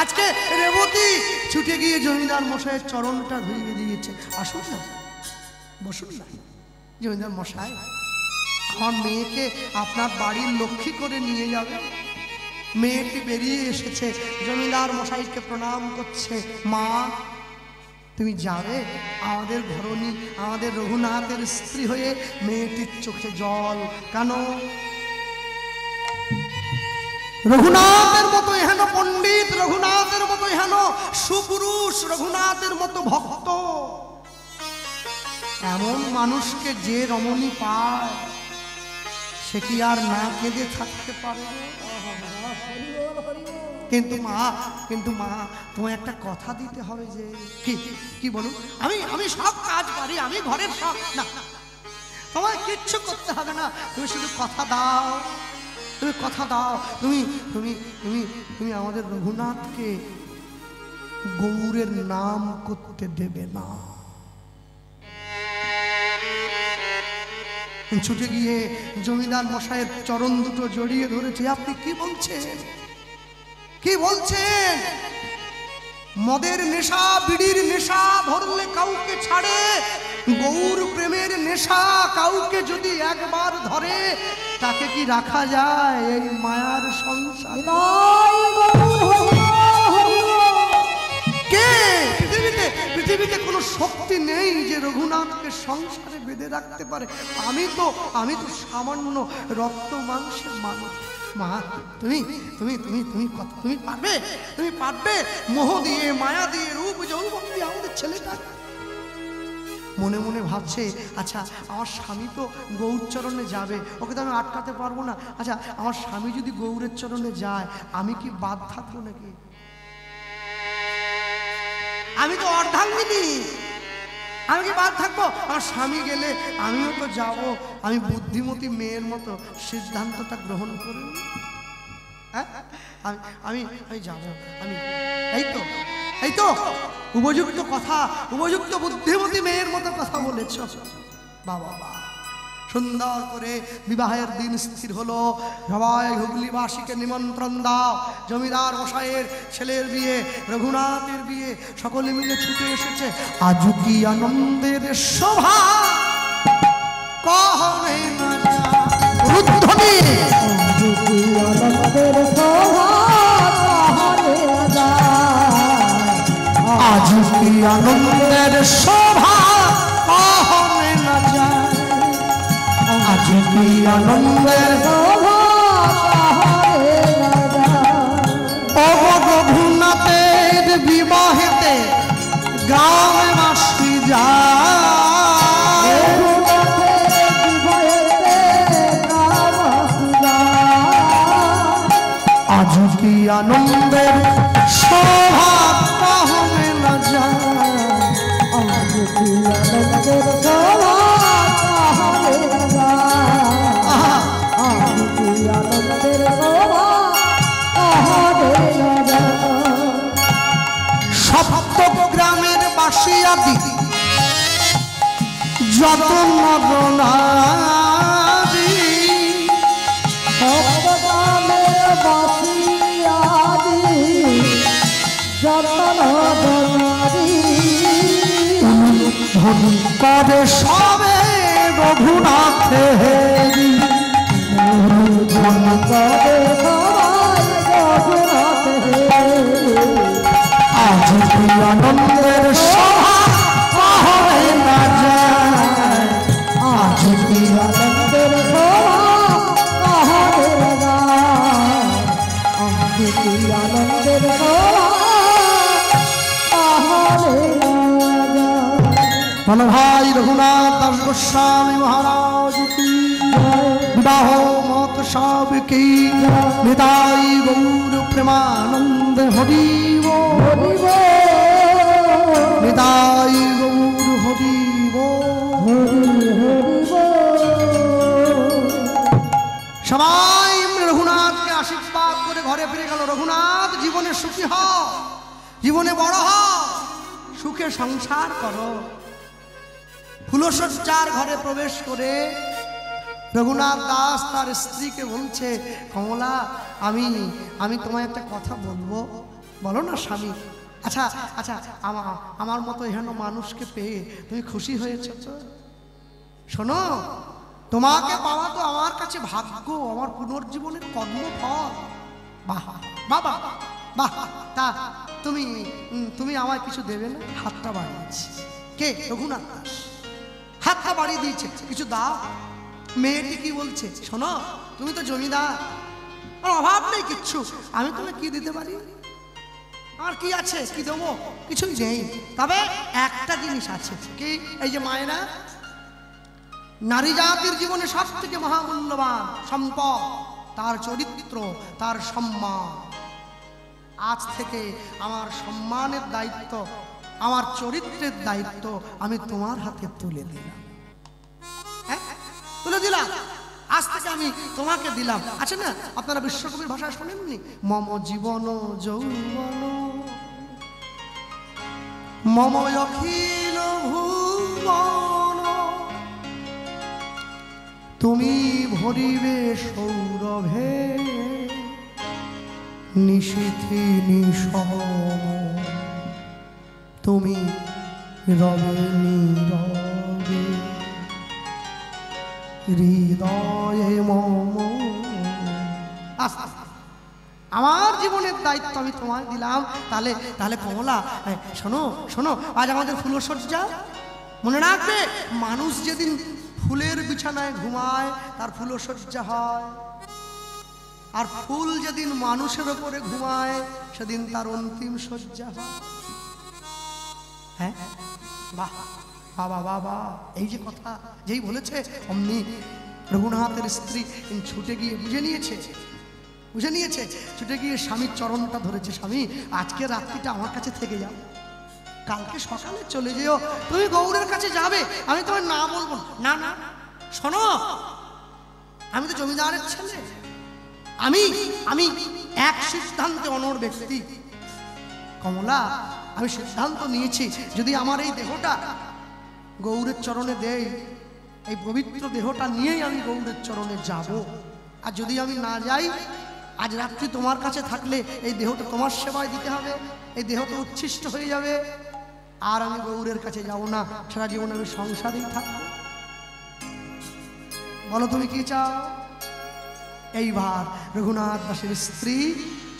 আজকে রেবতী ছুটে গিয়ে জমিদার মশাইয়ের চরণটা ধুইয়ে দিয়েছে। আসুন না, বসুন না জমিদার মশাই, আমার মেয়েকে আপনার বাড়ির লক্ষ্মী করে নিয়ে যাবে। মেয়েটি বেরিয়ে এসেছে, জমিদার মশাইকে প্রণাম করছে। মা, তুমি যাবে? আমাদের ঘরণী, আমাদের রঘুনাথের স্ত্রী হয়ে। মেয়েটির চোখে জল। কেন? রঘুনাথের মতো হেন পণ্ডিত, রঘুনাথের মতো হেন সুপুরুষ, রঘুনাথের মতো ভক্ত, এমন মানুষকে যে রমণী পায় সে কি আর না কেঁদে থাকতে পারে? কিন্তু মা তোমায় একটা কথা দিতে হবে। যে কি বলুন? আমি সব কাজ পারি, আমি ঘরের সব। না, তোমায় কিচ্ছু করতে হবে না, তুমি শুধু কথা দাও, তুমি কথা দাও, তুমি তুমি তুমি তুমি আমাদের রঘুনাথকে গৌরের নাম করতে দেবে না। ছুটে গিয়ে জমিদার মশাইয়ের চরণ দুটো জড়িয়ে ধরেছে। আপনি কি বলছেন? কি বলছেন? মদের নেশা বিড়ির নেশা ধরলে কাউকে ছাড়ে, গৌর প্রেমের নেশা কাউকে যদি একবার ধরে তাকে কি রাখা যায় এই মায়ার সংসার? কে পৃথিবীতে কোনো শক্তি নেই যে রঘুনাথকে সংসারে বেঁধে রাখতে পারে। আমি তো সামান্য রক্ত মাংসের মানুষ। মা তুমি তুমি তুমি তুমি তুমি পারবে? তুমি পারবে মোহ দিয়ে মায়া দিয়ে রূপ যৌবন দিয়ে আমাদের ছেলেটা? মনে মনে ভাবছে, আচ্ছা আমার স্বামী তো গৌর চরণে যাবে, ওকে তো আমি আটকাতে পারবো না। আচ্ছা আমার স্বামী যদি গৌরের চরণে যায় আমি কি বাদ থাকবো নাকি? আমি তো অর্ধাঙ্গিনী, আমি কি বাদ থাকবো? আমার স্বামী গেলে আমিও তো যাব। আমি বুদ্ধিমতী মেয়ের মতো সিদ্ধান্তটা গ্রহণ করি। হ্যাঁ আমি যাব। আমি এই তো উপযুক্ত কথা, উপযুক্ত বুদ্ধিমতী মেয়ের মতো কথা বলেছ। বাবা সুন্দর করে বিবাহের দিন স্থির হলো। সবাই হুগলিবাসীকে নিমন্ত্রণ দাও। জমিদার মশাইয়ের ছেলের বিয়ে, রঘুনাথের বিয়ে, সকলে মিলে ছুটে এসেছে। আজ কি আনন্দের শোভা কহনে না রুদ্ধনি, আজ কি আনন্দের শোভা কহনে না যায়, আজ কি আনন্দের রঘুনাথের বিবাহেতে গ্রামবাসী যায়, আজ কি আনন্দের শোভা কহনে না যায়, আজ কি আনন্দের শোভা গ্রামের বাসী আদি যত নরনারী,
গ্রামের বাসী আদি যত নরনারী
ধনী করে সবে রঘুনাথেরি, ধনী করে আজ কি আনন্দের শোভা কহনে না যায়, আজ কি আনন্দের শোভা কহনে না যায়, আজ কি আনন্দের শোভা কহনে না যায়। মানে ভাই রঘুনাথ দাস গোস্বামী মহারাজ কি বিবাহ মত সব কি নিতাই গৌর প্রেমানন্দ হরিব হরিব, নিতাই গৌর হরিব হরিব। সবাই রঘুনাথকে আশীর্বাদ করে ঘরে ফিরে গেল। রঘুনাথ জীবনে সুখী হও, জীবনে বড় হও, সুখে সংসার করো। ফুলশয্যার ঘরে প্রবেশ করে রঘুনাথ দাস তার স্ত্রীকে বলছে, কমলা আমি তোমায় একটা কথা বলবো, বলো না স্বামী। আচ্ছা আচ্ছা আমার মতো এহেন মানুষকে পেয়ে তুমি খুশি হয়েছ তো? শোনো, তোমাকে পাওয়া তো আমার কাছে ভাগ্য, আমার পুনর্জীবনের কর্মফল। বাহ বাবা বাহ, তা তুমি আমায় কিছু দেবে না? হাতটা বাড়িয়েছি। কে? রঘুনাথ দাস হাতটা বাড়িয়ে দিয়েছে, কিছু দাও। মেয়েটি কি বলছে, শোনো তুমি তো জমিদার, আমার অভাব নেই কিচ্ছু, আমি তোমাকে কি দিতে পারি? আমার কি আছে, কি দেবো? কিছুই নেই, তবে একটা জিনিস আছে। কি? এই যে মায়েরা, নারী জাতির জীবনে সব থেকে মহামূল্যবান সম্পদ তার চরিত্র, তার সম্মান। আজ থেকে আমার সম্মানের দায়িত্ব, আমার চরিত্রের দায়িত্ব আমি তোমার হাতে তুলে দিলাম। তুলে দিলাম, আজ থেকে আমি তোমাকে দিলাম। আচ্ছা না, আপনারা বিশ্বকবির ভাষায় শোনেননি? মম জীবন যৌবন মম অখিল ভুবন, তুমি ভরিবে সৌরভে নিশীথি নিশম, তুমি রবে নীরবে হৃদয়ে মম। আমার জীবনের দায়িত্ব আমি তোমায় দিলাম। তাহলে তাহলে কমলা শোনো শোনো, আজ আমাদের ফুলসজ্জা মনে রাখবে। মানুষ যেদিন ফুলের বিছানায় ঘুমায় তার ফুলসজ্জা হয়, আর ফুল যেদিন মানুষের ওপরে ঘুমায় সেদিন তার অন্তিম সজ্জা হয়। হ্যাঁ বাহ বাবা বাবা, এই যে কথা যেই বলেছে অমনি রঘুনাথের স্ত্রী ছুটে গিয়ে বুঝে নিয়েছে ছুটে গিয়ে স্বামীর চরণটা ধরেছে। স্বামী, আজকে রাত্রিটা আমার কাছে থেকে যাও, কালকে সকালে চলে যেও। তুমি গৌরের কাছে যাবে, আমি তোমায় না বলবো না। না শোনো, আমি তো জমিদারের ছেলে, আমি আমি এক সিদ্ধান্তে অনড় ব্যক্তি। কমলা, আমি সিদ্ধান্ত নিয়েছি, যদি আমার এই দেহটা গৌরের চরণে দেই, এই পবিত্র দেহটা নিয়েই আমি গৌরের চরণে যাব। আর যদি আমি না যাই, আজ রাত্রি তোমার কাছে থাকলে এই দেহটা তোমার সেবায় দিতে হবে, এই দেহটা উচ্ছিষ্ট হয়ে যাবে, আর আমি গৌরের কাছে যাব না। সারা জীবন আমি সংসারেই থাকবো। বলো তুমি কি চাও? এইবার রঘুনাথ দাসের স্ত্রী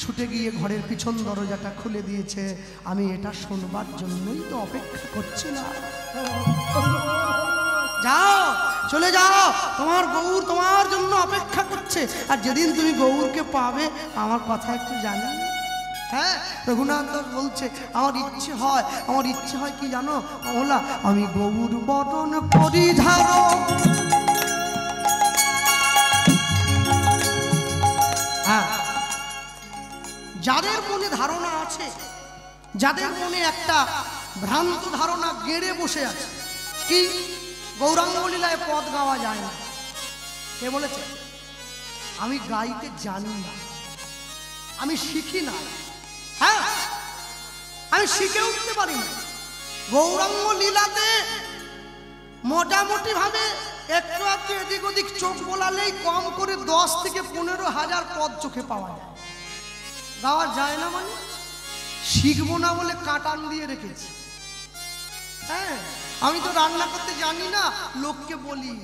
ছুটে গিয়ে ঘরের পিছন দরজাটা খুলে দিয়েছে। আমি এটা শোনবার জন্যই তো অপেক্ষা করছিলাম। যাও, চলে যাও, তোমার গৌর তোমার জন্য অপেক্ষা করছে। আর যেদিন তুমি গৌরকে পাবে, আমার কথা একটু জানি। হ্যাঁ, রঘুনাথ দাস বলছে, আমার ইচ্ছে হয় কি জানো কমলা? আমি গৌর বরণ পরিধারণ। হ্যাঁ, যাদের মনে ধারণা আছে, যাদের মনে একটা ভ্রান্ত ধারণা গেড়ে বসে আছে, কি গৌরাঙ্গ লীলায় পদ গাওয়া যায় না, কে বলেছে? আমি গাইতে জানি না, আমি শিখি না। হ্যাঁ, আমি শিখে উঠতে পারি না। গৌরাঙ্গ লীলাতে মোটামুটি ভাবে একটু একটু এদিক ওদিক চোখ বোলালেই কম করে 10 থেকে 15,000 পদ চোখে পাওয়া যায়। গাওয়া যায় না মানে শিখবো না বলে কাটান দিয়ে রেখেছি। হ্যাঁ, আমি তো রান্না করতে জানি না, লোককে বলি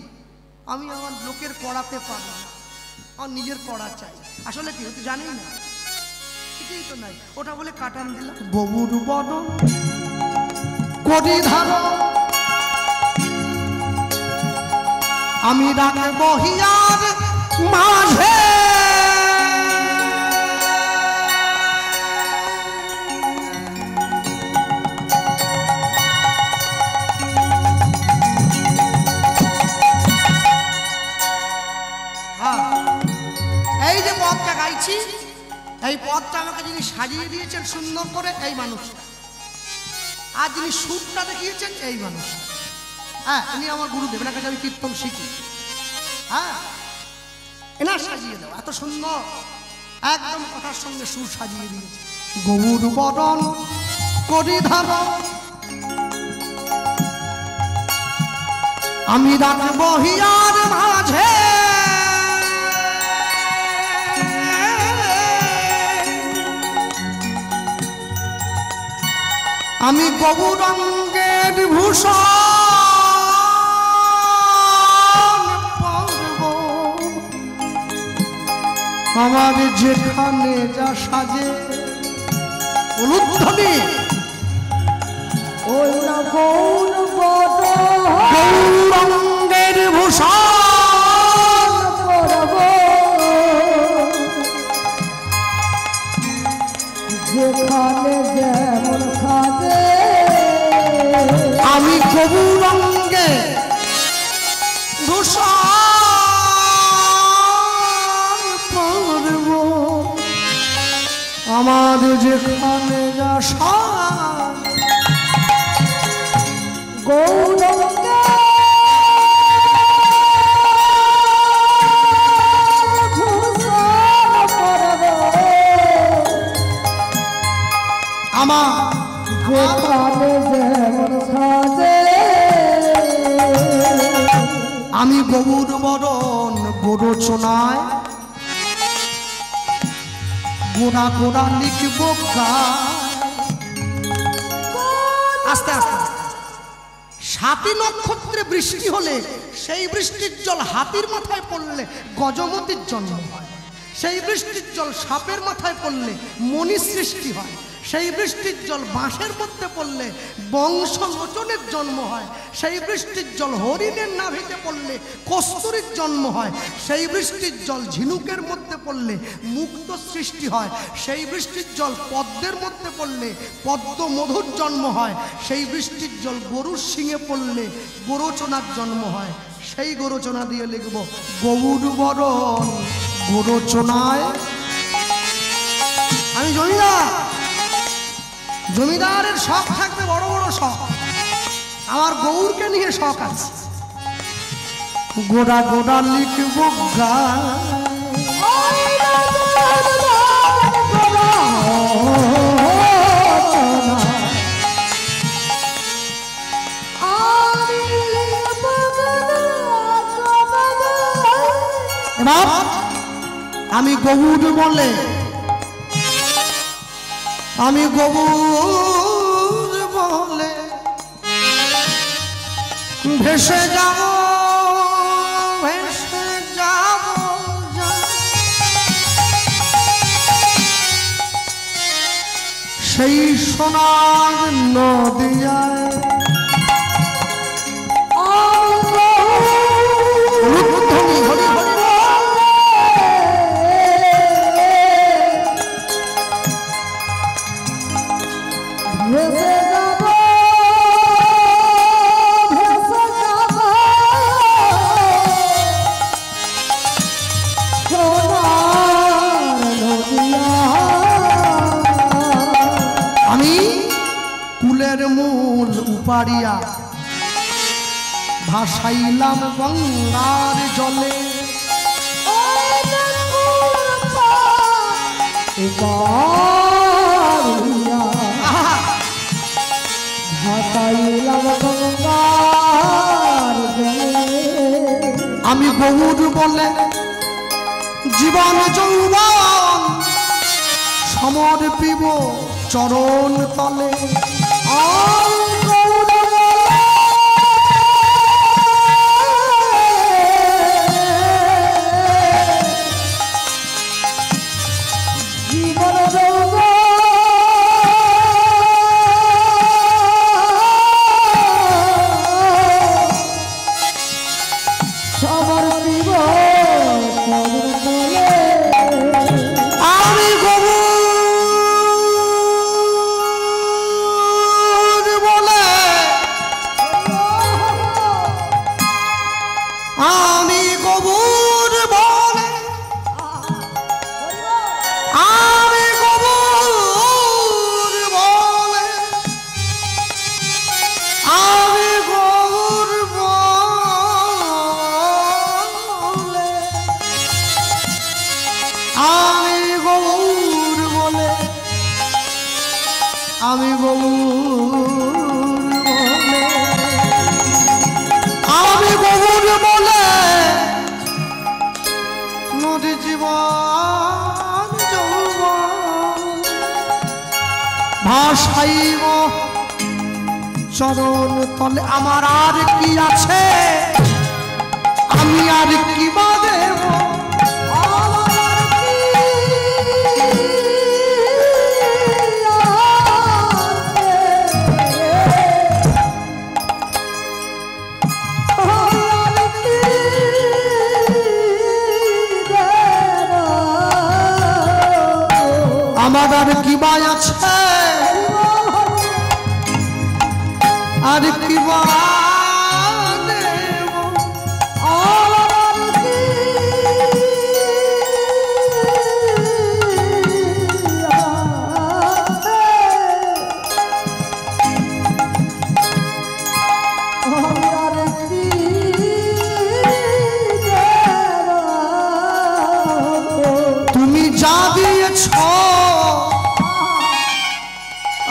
আমি আমার লোকের কড়াতে পারি না, আমার নিজের কড়া চাই। আসলে কি হতে জানি না, কিছুই তো নাই, ওটা বলে কাটান দিলাম। গৌর বরণ পরিধারণ আমি রাখবো হিয়ার মাঝে। এই যে পদটা গাইছি, এই পদটা আমাকে যিনি সাজিয়ে দিয়েছেন সুন্দর করে, এই মানুষটা। আর যিনি সুরটা দেখিয়েছেন, এই মানুষটা। হ্যাঁ, ইনি আমার গুরুদেব, এনার কাছে আমি কীর্তন শিখি। হ্যাঁ, এনার সাজিয়ে দাও, এত সুন্দর একদম কথার সঙ্গে সুর সাজিয়ে দিয়েছে। গৌর বরণ পরিধারণ আমি রাখবো হিয়ার মাঝে। আমি গৌরাঙ্গের ভূষণ পরব, আমার যেখানে যা সাজে। উলুধ্বনি
ওই না গৌর বরণ
গৌরাঙ্গের ভূষণ
পরব, যেখানে যেমন সাজে।
আমি গৌরাঙ্গে ভূষণ পরব, আমার যেখানে যা সাজে।
গৌরাঙ্গে ভূষণ পরব,
আমার
যেখানে যেমন সাজে।
আমি গৌর বরণ গোরচনায় গোড়া গোড়া লিখব গায়। আস্তে আস্তে। সাতী নক্ষত্রে বৃষ্টি হলে সেই বৃষ্টির জল হাতির মাথায় পড়লে গজমতির জন্ম হয়, সেই বৃষ্টির জল সাপের মাথায় পড়লে মণি সৃষ্টি হয়, সেই বৃষ্টির জল বাঁশের মধ্যে পড়লে বংশলোচনের জন্ম হয়, সেই বৃষ্টির জল হরিণের নাভিতে পড়লে কস্তুরীর জন্ম হয়, সেই বৃষ্টির জল ঝিনুকের মধ্যে পড়লে মুক্ত সৃষ্টি হয়, সেই বৃষ্টির জল পদ্মের মধ্যে পড়লে পদ্ম মধুর জন্ম হয়, সেই বৃষ্টির জল গরুর শিঙে পড়লে গোরচনার জন্ম হয়। সেই গোরচনা দিয়ে লিখব গৌর বরণ গোরচনায়। আমি জমিদারের শখ থাকবে, বড় বড় শখ, আমার গৌরকে নিয়ে শখ আছে। গোড়া গোড়া লিখব গান, আমি গৌর বলে, আমি গৌর বলে ভেসে যাব, ভেসে যাব সেই সোনার নদিয়ায়। মূল উপাড়িয়া ভাসাইলাম গঙ্গার জলে, আমি গৌর বলে জীবন যৌবন সমর্পিব চরণ তলে। আমি গৌর বলে নদী জীবন যৌবন ভাসাইব চরণ তলে। আমার আর কি আছে, আমি আর কি বা দেব, আমার আর কি বা আছে, আর কি বা দেব, তুমি যা দিয়েছ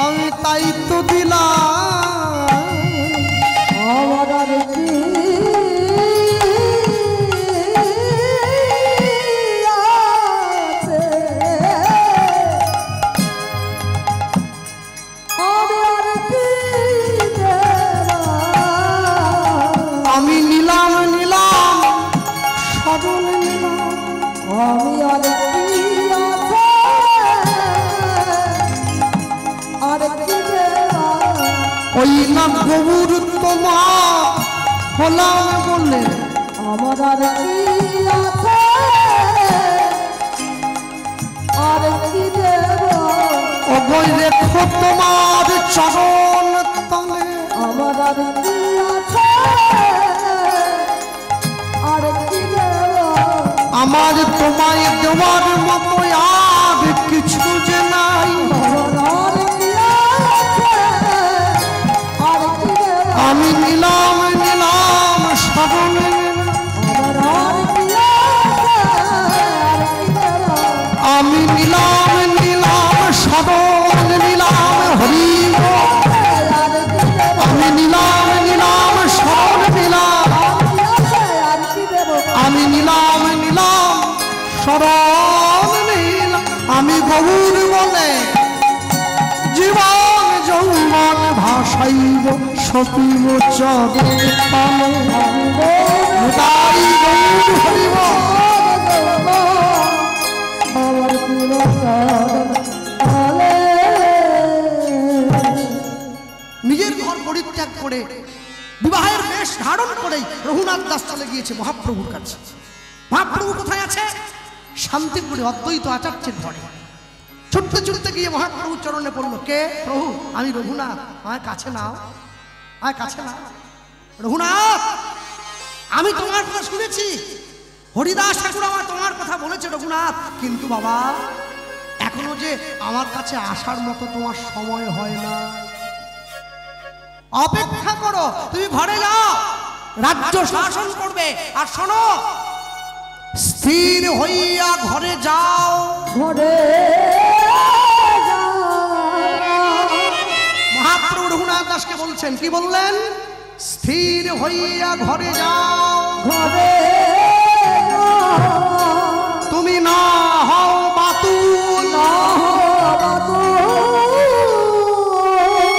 আমি তাই তো দিলাম, সাধন নিলাম।
আমি আরেকটি আছে আরেকটি দেবা
ওই না গৌর তোমার হলাম বলে
আমার আরেকটি আছে আরেকটি দেবা
অভয় রেখো তোমার চরণ তলে।
আমার আরেকটি আছে আরেকটি দেবা
আমার তোমায় দেওয়ার মতো আর কিছু যে নাই। আমি নিলাম নিলাম সাধন আমি নিলাম নিলাম সাধন নিলাম হরি আমি নিলাম নিলাম সাধন নিলাম আমি নিলাম নিলাম শরণ নিলাম। আমি গৌর বলে জীবন যৌবন ভাসাইব সতীব চরণ পালে। তাই গৌর হরিব নিজের ঘর পরিত্যাগ করে বিবাহের বেশ ধারণ করেই রঘুনাথ দাস চলে গিয়েছে মহাপ্রভুর কাছে। মহাপ্রভু কোথায় আছে? শান্তিপুরে অদ্বৈত আচার্যের ঘরে। ছুটতে ছুটতে গিয়ে মহাপ্রভু চরণে পড়ল, কে? প্রভু, আমি রঘুনাথ, আমার কাছে নাও, আমার কাছে নাও। রঘুনাথ, আমি তোমার কথা শুনেছি, হরিদাস ঠাকুর আমার তোমার কথা বলেছে রঘুনাথ, কিন্তু বাবা এখনো যে আমার কাছে আসার মতো তোমার সময় হয় না। অপেক্ষা করো, তুমি ঘরে যাও, রাজ্য শাসন করবে। আর শোনো, স্থির হইয়া ঘরে যাও।
ঘরে
মহাপ্রভু রঘুনাথ দাসকে বলছেন, কি বললেন? স্থির হইয়া ঘরে যাও।
ঘরে
তুমি না হও বাতুল,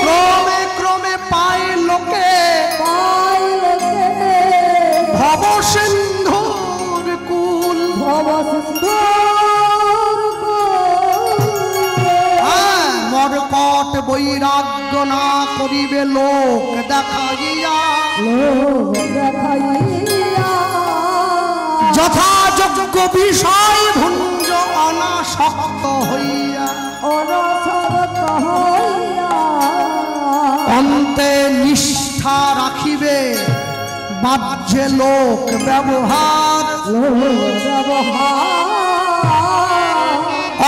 ক্রমে ক্রমে পায় লোকে ভব সিন্ধুর কুল। মরকট বৈরাগ্য না করিবে লোক দেখাইয়া, যথাযোগ্য বিষয় ভুঞ্জ অনাসক্ত হইয়া, অন্তে নিষ্ঠা রাখিবে বাহ্যে লোক ব্যবহার।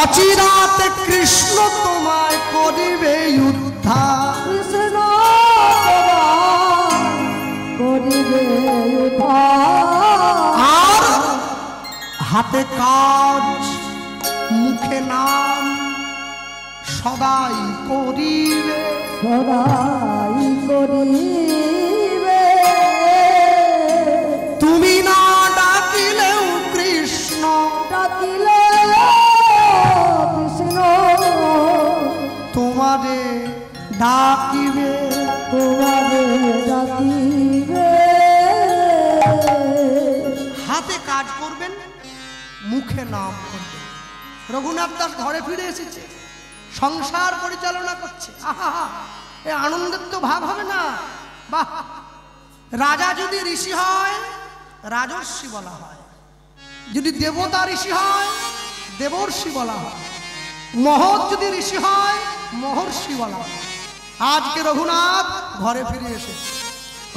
অচিরাতে কৃষ্ণ তোমায় করিবে উদ্ধার। আর হাতে কাজ মুখে নাম সদাই করিবে,
সদাই করিবে।
তুমি না ডাকিলেও কৃষ্ণ,
ডাকিলে কৃষ্ণ
তোমারে ডাকিবে,
তোমারে ডাকিবে।
হাতে কাজ করবেন, মুখে নাম করবেন। রঘুনাথ দাস ঘরে ফিরে এসেছে, সংসার পরিচালনা করছে। আহা, এ আনন্দের তো ভাব হবে না? বাহ! রাজা যদি ঋষি হয় রাজর্ষি বলা হয়, যদি দেবতা ঋষি হয় দেবর্ষি বলা হয়, মহৎ যদি ঋষি হয় মহর্ষি বলা হয়। আজকে রঘুনাথ ঘরে ফিরে এসেছে,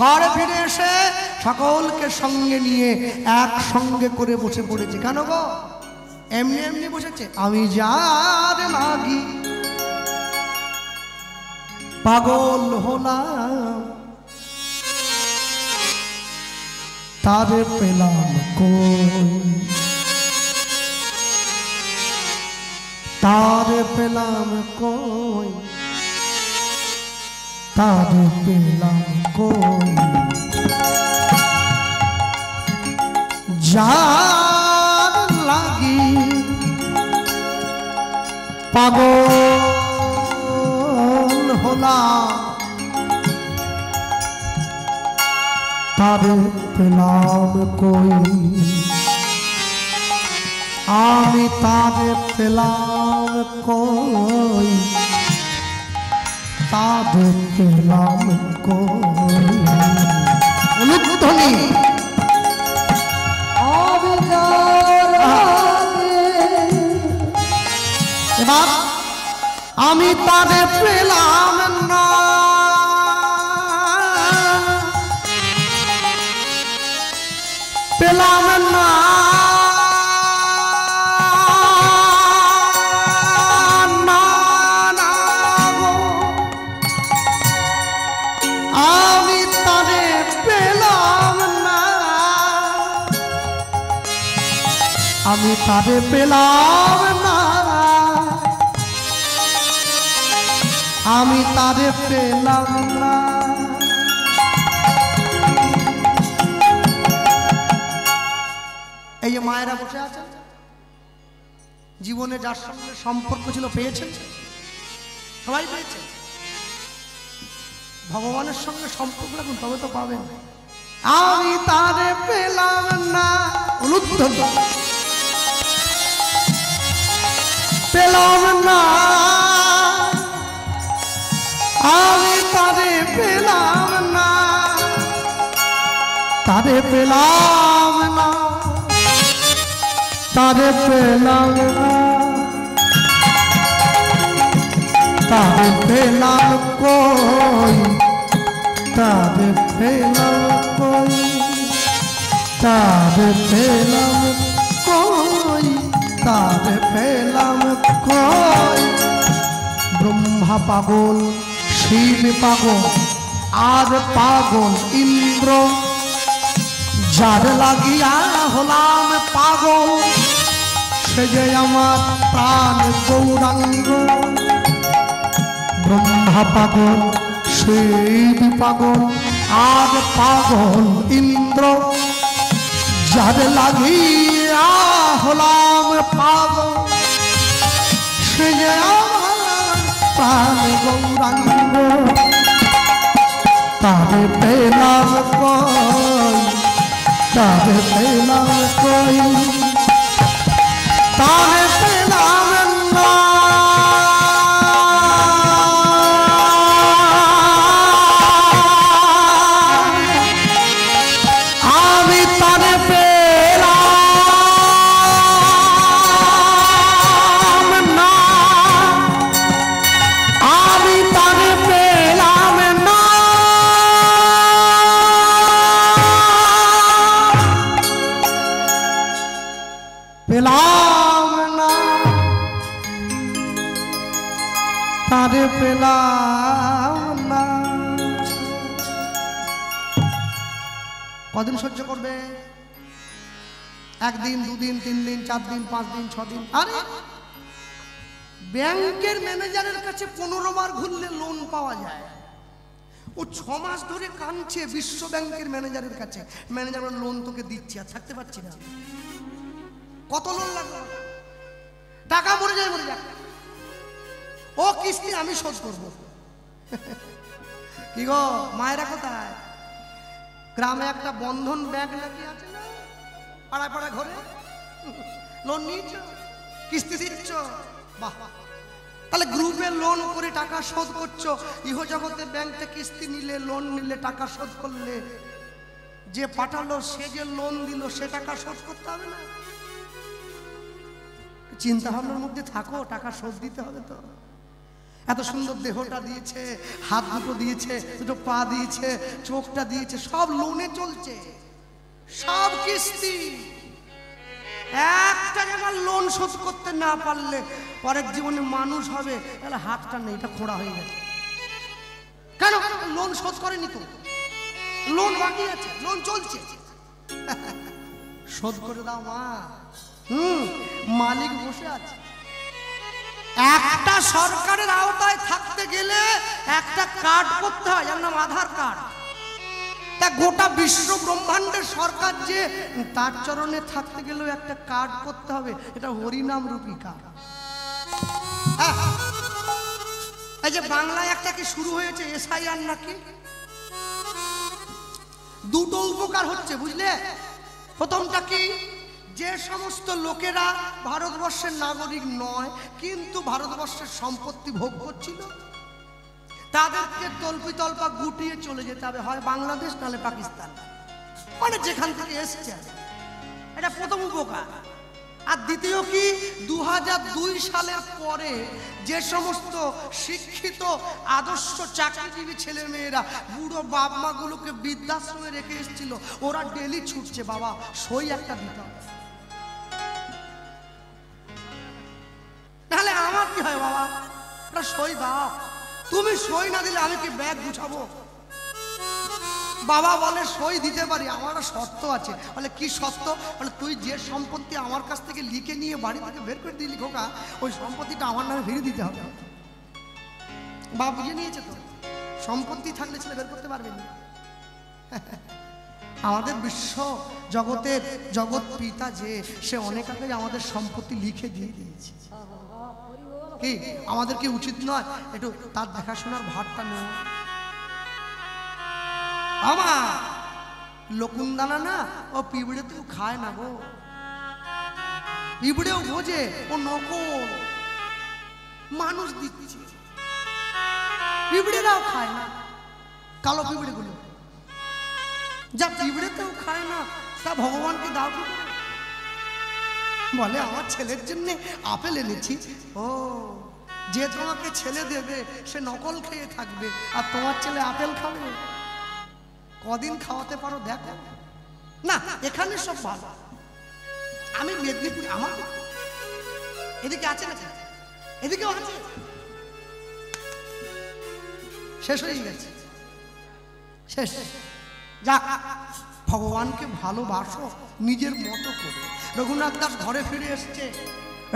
ঘরে ফিরে এসে সকলকে সঙ্গে নিয়ে একসঙ্গে করে বসে পড়েছে। কেন গো এমনি এমনি বসেছে? আমি যার লাগি পাগল হলাম, তারে পেলাম কই, তারে পেলাম কই, তারে পেলাম কই। যার লাগি পাগল হলাম, তারে পেলাম কই। আমি তারে পেলাম কই, তারে পেলাম কই। অনুধ্বনি এবার আমি তারে পেলাম না, পেলাম না, না, না গো। আমি তারে পেলাম না, আমি তারে পেলাম না, আমি তারে পেলাম না। এই যে মায়েরা বসে আছেন, জীবনে যার সঙ্গে সম্পর্ক ছিল পেয়েছেন, সবাই পেয়েছেন। ভগবানের সঙ্গে সম্পর্ক রাখুন, তবে তো পাবেন। আমি তারে পেলাম না, অনুধ্বনি পেলাম না, আমি তারে পেলাম না, তারে পেলাম না, তারে পেলাম না, তারে পেলাম কই, তারে পেলাম কই, তারে পেলাম কই, তারে পেলাম কই। ব্রহ্মা পাগল, শিব পাগল, আর পাগল ইন্দ্র, যার লাগিয়া হলাম পাগল, সে যে আমার প্রাণ গৌরাঙ্গ। ব্রহ্মা পাগল, শিব পাগল, আর পাগল ইন্দ্র, যার লাগিয়া হলাম পাগল, সে যে আমার প্রাণ গৌরাঙ্গ। তারে পেলাম কই, তারে পেলাম কই, তারে পেলাম না, আমি তারে পেলাম না, আমি তারে পেলাম না, পেলাম না, তারে পেলাম না। কদিন সহ্য করবে? একদিন, দুদিন, 3 দিন, 4 দিন, 5 দিন, 6 দিন। আরে ব্যাংকের ম্যানেজারের কাছে 15 বার ঘুরলে লোন পাওয়া যায়। ও 6 মাস ধরে কাঁদছে বিশ্ব ব্যাংকের ম্যানেজারের কাছে, ম্যানেজার লোন তোকে দিচ্ছি, আর থাকতে পারছি না। কত লোন লাগবে? টাকা মরে যায়, মরে যায়। ও কিস্তি আমি শোধ করব। কি গো মায়েরা কোথায়? গ্রামে একটা বন্ধন ব্যাংক নাকি আছে না, পাড়ায় পাড়ায় ঘরে লোন নিয়েছ, কিস্তি দিচ্ছ, বাহ। তাহলে গ্রুপে লোন করে টাকা শোধ করছো, ইহজগতে ব্যাংকে কিস্তি নিলে, লোন নিলে, টাকা শোধ করলে, যে পাঠালো সে যে লোন দিল সে টাকা শোধ করতে হবে না? চিন্তা ভাবনার মধ্যে থাকো, টাকা শোধ দিতে হবে তো। এত সুন্দর দেহটা দিয়েছে, হাত দুটো দিয়েছে, দুটো পা দিয়েছে, চোখটা দিয়েছে, সব লোনে চলছে, সব কিস্তি। একটা জায়গায় লোন শোধ করতে না পারলে পরের জীবনে মানুষ হবে, তাহলে হাতটা নেই, এটা খোঁড়া হয়ে গেছে। কেন? লোন শোধ করেনি তো, লোন বাকি আছে, লোন চলছে। শোধ করে দাও মা। মালিক বসে আছে। একটা সরকারের আওতায় থাকতে গেলে একটা কার্ড করতে হয়, যার নাম আধার কার্ড। তা গোটা বিশ্ব ব্রহ্মাণ্ডের সরকার যে, তার চরণে থাকতে গেলেও একটা কার্ড করতে হবে, এটা হরিনাম রূপী কার্ড। এই যে বাংলায় একটা কি শুরু হয়েছে এসআইআর নাকি, দুটো উপকার হচ্ছে বুঝলে। প্রথমটা কি, যে সমস্ত লোকেরা ভারতবর্ষের নাগরিক নয় কিন্তু ভারতবর্ষের সম্পত্তি ভোগ করছিল, তাদেরকে তল্পা গুটিয়ে চলে যেতে হবে, হয় বাংলাদেশ নাহলে পাকিস্তান, মানে যেখান থেকে এসছে। এটা প্রথম উপকার। আর দ্বিতীয় কি, 2002 সালের পরে যে সমস্ত শিক্ষিত আদর্শ চাকরিজীবী ছেলে মেয়েরা বুড়ো বাপ মাগুলোকে বৃদ্ধাশ্রমে রেখে এসেছিল, ওরা ডেলি ছুটছে, বাবা সই একটা দিতে হবে, নাহলে আমার কি হয় বাবা, এটা সই দাও, তুমি সই না দিলে আমি কি ব্যাগ গুছাবো? বাবা বলে সই দিতে পারি, আমার শর্ত আছে। বলে কি শর্ত? বলে তুই যে সম্পত্তি আমার কাছ থেকে লিখে নিয়ে বাড়ি থেকে বের করে দিলি খোকা, ওই সম্পত্তিটা আমার নামে ফিরিয়ে দিতে হবে। বাবা বুঝে নিয়েছে তো, সম্পত্তি থাকলে ছেলে বের করতে পারবে না। আমাদের বিশ্ব জগতের জগৎ পিতা যে, সে অনেক আগে আমাদের সম্পত্তি লিখে দিয়ে দিয়েছে। কি আমাদের কি উচিত নয় একটু তার দেখাশোনার ভারটা নেওয়া? আমার লকুনদানা না, ও পিঁপড়েতেও খায় না গো, পিঁপড়েও বোঝে ও নকল মানুষ দিচ্ছে, পিঁপড়েরাও খায় না, কালো পিঁপড়েগুলো যা পিঁপড়েতেও খায় না, তা ভগবানকে দাও কি করে? বলে আমার ছেলের জন্য আপেল এনেছি। ও, যে তোমাকে ছেলে দেবে সে নকল খেয়ে থাকবে, আর তোমার ছেলে আপেল খাবে? কদিন খাওয়াতে পারো দেখো না। এখানে সব ভালো। আমি মেদিনীপুর, আমার এদিকে আছে না, এদিকেও আছে, শেষ হয়ে গেছে, শেষ। যাক, ভগবানকে ভালোবাসো নিজের মতো করে। রঘুনাথ দাস ঘরে ফিরে এসছে,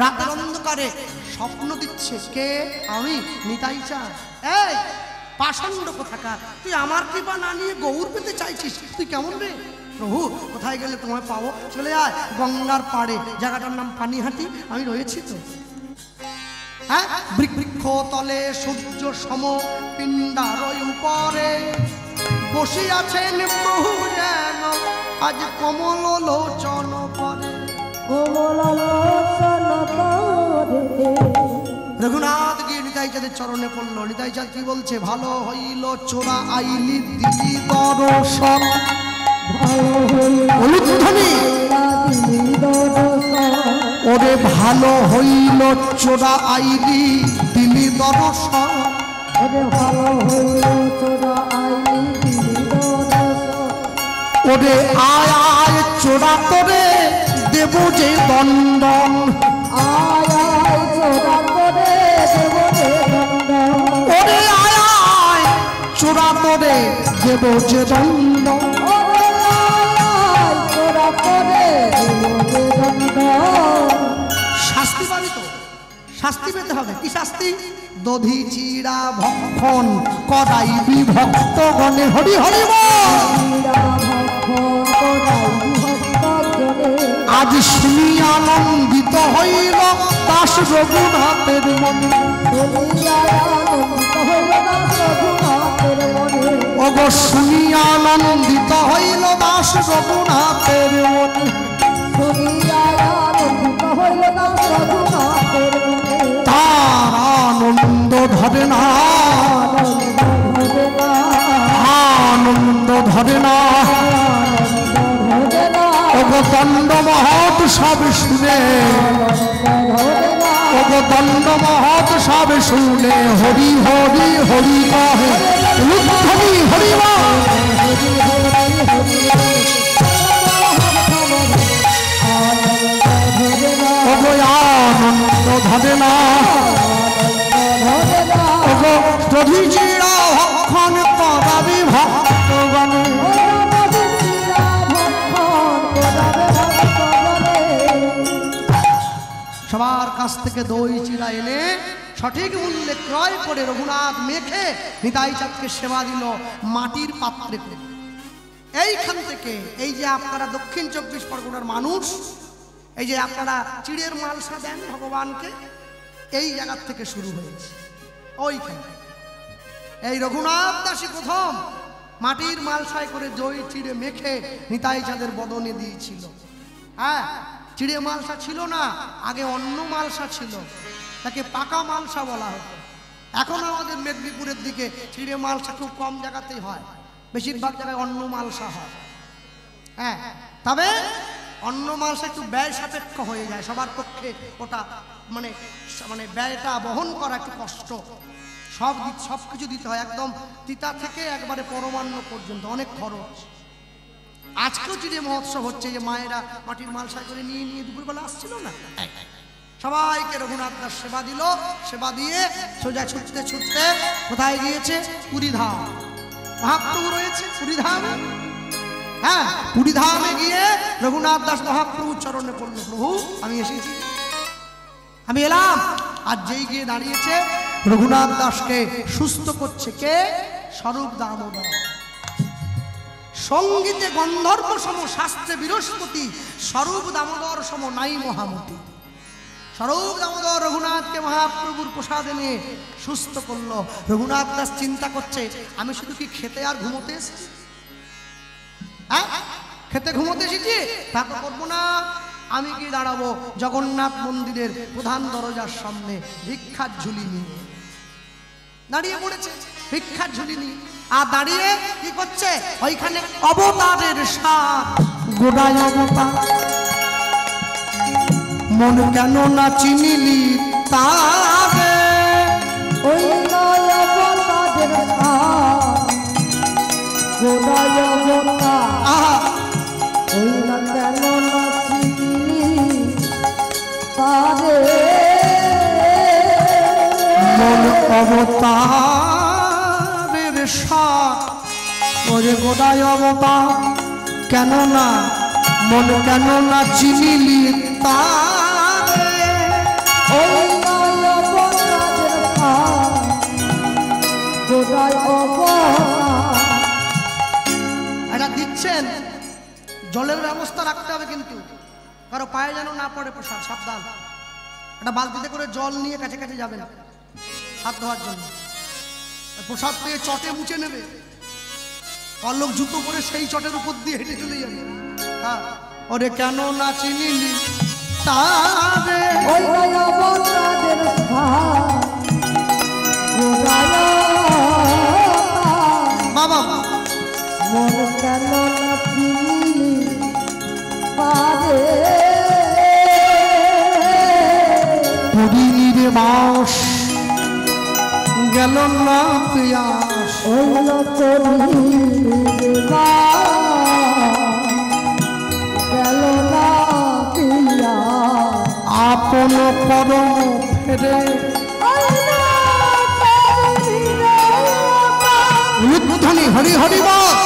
রাতের অন্ধকারে স্বপ্ন দিচ্ছে, কে? আমি নিতাই চাঁদ। এই পাষণ্ড কোথাকার, তুই আমার কৃপা না নিয়ে গৌর পেতে চাইছিস? তুই কেমন রে? প্রভু কোথায় গেলে তোমায় পাবো? চলে আয় গঙ্গার পাড়ে, জায়গাটার নাম পানিহাটি, আমি রয়েছি তো। হ্যাঁ, বৃক্ষ তলে সূর্য সম পিণ্ডার উপরে বসিয়াছেন প্রভু যেন আজ কমল লোচন পরে। রঘুনাথ গিয়ে নিতাই চাঁদের চরণে পড়লো। নিতাই চাঁদ কি বলছে? ভালো হইল চোরা আইলি দিলি দর্শন, ওরে ভালো হইল চোরা আইলি দিলি দর্শন, ওরে আয় আয় চোরা তোরে দেব যে দণ্ডন, ওরে আয় আয় চোরা তোরে দেব যে দণ্ড। শাস্তি পাবি তো, শাস্তি পেতে হবে। কি শাস্তি? দধি চিড়া ভক্ষণ করাই বিভক্ত গণে। হরি হরি আজ শুনি আনন্দিত হইল দাস রঘুনাথের মনে, ওগো শুনি আনন্দিত হইল দাস রঘুনাথের মনে, তার আনন্দ ধরে না, আনন্দ ধরে না। ওগো দণ্ড মহৎ সব শুনে, ওগো দণ্ড মহৎ সব শুনে হরি হরি হরি কহে, হরি হরি ওগো আনন্দ ধরে না, ওগো দধি চিড়া ভক্ষণ করাবি ভক্তগণে। সবার কাছ থেকে দই চিড়া এনে সঠিক মূল্যে ক্রয় করে রঘুনাথ মেখে নিতাই চাঁদকে সেবা দিল মাটির পাত্রে করে। এইখান থেকে এই যে আপনারা দক্ষিণ 24 পরগনার মানুষ, এই যে আপনারা চিড়ের মালসা দেন ভগবানকে, এই জায়গার থেকে শুরু হয়েছে। ওইখানে এই রঘুনাথ দাসী প্রথম মাটির মালসায় করে দই চিড়ে মেখে নিতাই চাঁদের বদনে দিয়েছিল। হ্যাঁ, চিড়ে মালসা ছিল না, আগে অন্য মালসা ছিল, তাকে পাকা মালসা বলা হতো। এখন আমাদের মেদিনীপুরের দিকে চিড়ে মালসা খুব কম জায়গাতেই হয়, বেশিরভাগ জায়গায় অন্য মালসা হয়। হ্যাঁ, তবে অন্য মালসা একটু ব্যয় সাপেক্ষ হয়ে যায়, সবার পক্ষে ওটা মানে মানে ব্যয়টা বহন করা একটু কষ্ট। সব কিছু দিতে হয়, একদম তিতা থেকে একবারে পরমান্ন পর্যন্ত, অনেক খরচ। আজকেও চিড়ে মহোৎসব হচ্ছে, যে মায়েরা মাটির মালসা করে নিয়ে নিয়ে দুপুরবেলা আসছিল না, সবাইকে রঘুনাথ দাস সেবা দিল। সেবা দিয়ে সোজা ছুটতে ছুটতে কোথায় গিয়েছে? পুরীধাম। মহাপ্রভু রয়েছে পুরীধামে। হ্যাঁ, পুরীধামে গিয়ে রঘুনাথ দাস মহাপ্রভুর চরণে পড়ল, প্রভু আমি এসেছি, আমি এলাম। আর যেই গিয়ে দাঁড়িয়েছে, রঘুনাথ দাসকে সুস্থ করছে কে? স্বরূপ দামোদর। সঙ্গীতে গন্ধর্ব সম, শাস্ত্রে বৃহস্পতি, স্বরূপ দামোদর সম নাই মহামতি। স্বরূপ দামোদর রঘুনাথকে মহাপ্রভুর প্রসাদে নিয়ে সুস্থ করলো। রঘুনাথ দাস চিন্তা করছে, আমি শুধু কি খেতে আর ঘুমোতে এসেছি? হ্যাঁ, খেতে ঘুমোতে এসেছি? তা তো করবো না। আমি কি দাঁড়াবো জগন্নাথ মন্দিরের প্রধান দরজার সামনে, ভিক্ষার ঝুলি নিয়ে দাঁড়িয়ে পড়েছে, ভিক্ষার ঝুলি নিয়ে। আর দাঁড়িয়ে কি করছে? ওইখানে অবতারের সাপ, গোড়ায় অবতার, মন কেন না চিনিলি তারে,
ওই নয় অবতারের সাপ, গোড়ায় অবতার,
আহা
ওই না কেন না চিনি তারে,
মন অবতারের সাপ, ওরে গোড়ায় অবতার, কেন না মন কেন না চিনিলি তারে,
ওই নয় অবতারের সাপ, গোড়ায় অবতার।
এটা দিচ্ছেন, জলের ব্যবস্থা রাখতে হবে কিন্তু, কারো পায়ে যেন না পড়ে প্রসাদ, সাবধান। একটা বালতিতে করে জল নিয়ে কাছে কাছে যাবে না হাত ধোয়ার জন্য, প্রসাদ পেয়ে চটে মুছে নেবে, আর লোক জুতো করে সেই চটের উপর দিয়ে হেঁটে চলে যাবে। হ্যাঁ, ওরে কেন না চিনিলি তারে,
ওই নয় অবতারের সাপ, গোড়ায় অবতার,
বাবা
মন কেন না চিনি পারে,
পুরীর বাস গেল না পিয়াস,
ওই নরিবা গেল না পিয়া,
আপন পরম ফেরে উদ্ধনি হরি হরি বল,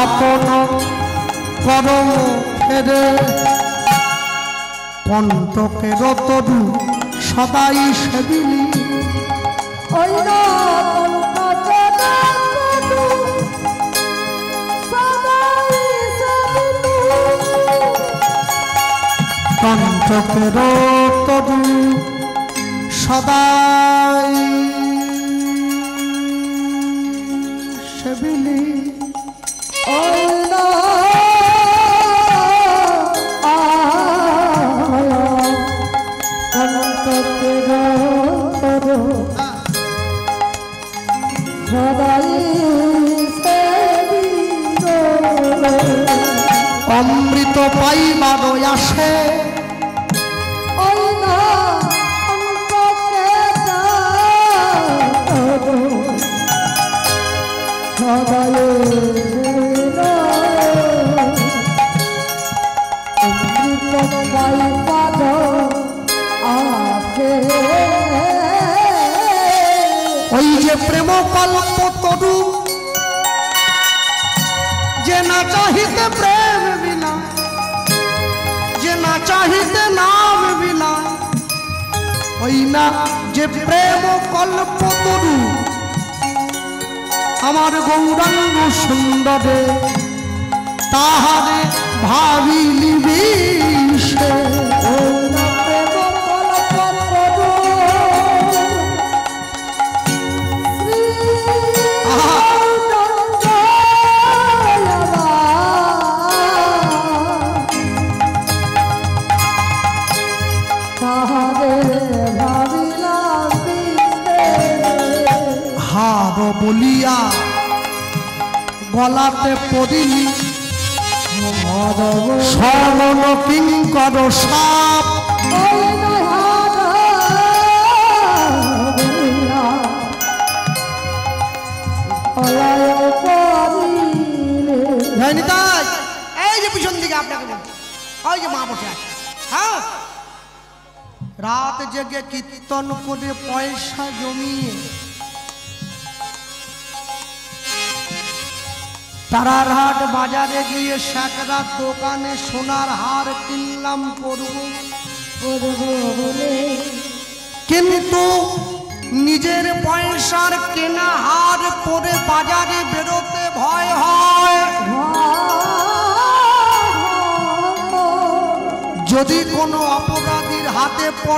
আপন পরম ফেরে, কণ্টকের তরু সদাই সেবিলি,
ওই
কণ্টকের তরু সদাই সেবিলি, অমৃত পাইবার আসে,
ওই না
ওই যে প্রেম কল্প তরু, যে না চাহিতে প্রেম বিনা, যে না চাহিতে নাম বিনা, ওই না যে প্রেম কল্প তরু, আমার গৌরাঙ্গ সুন্দরে তাহারে ভাবিলি বিষে, গলাতে পড়িনি স্বর্ণ কিঙ্কর সাপ। এই যে পিছন দিকে আপনাকে বলছি, ওই যে মা বসে আছে, হ্যাঁ, রাত জেগে কীর্তন করে পয়সা জমিয়ে তারারহাট বাজারে গিয়ে স্যাকরার দোকানে সোনার হার কিনলাম করব, কিন্তু নিজের পয়সার কেনা হার পরে বাজারে বেরোতে ভয় হয়। যদি কোনো অপরাধীর হাতে পড়ে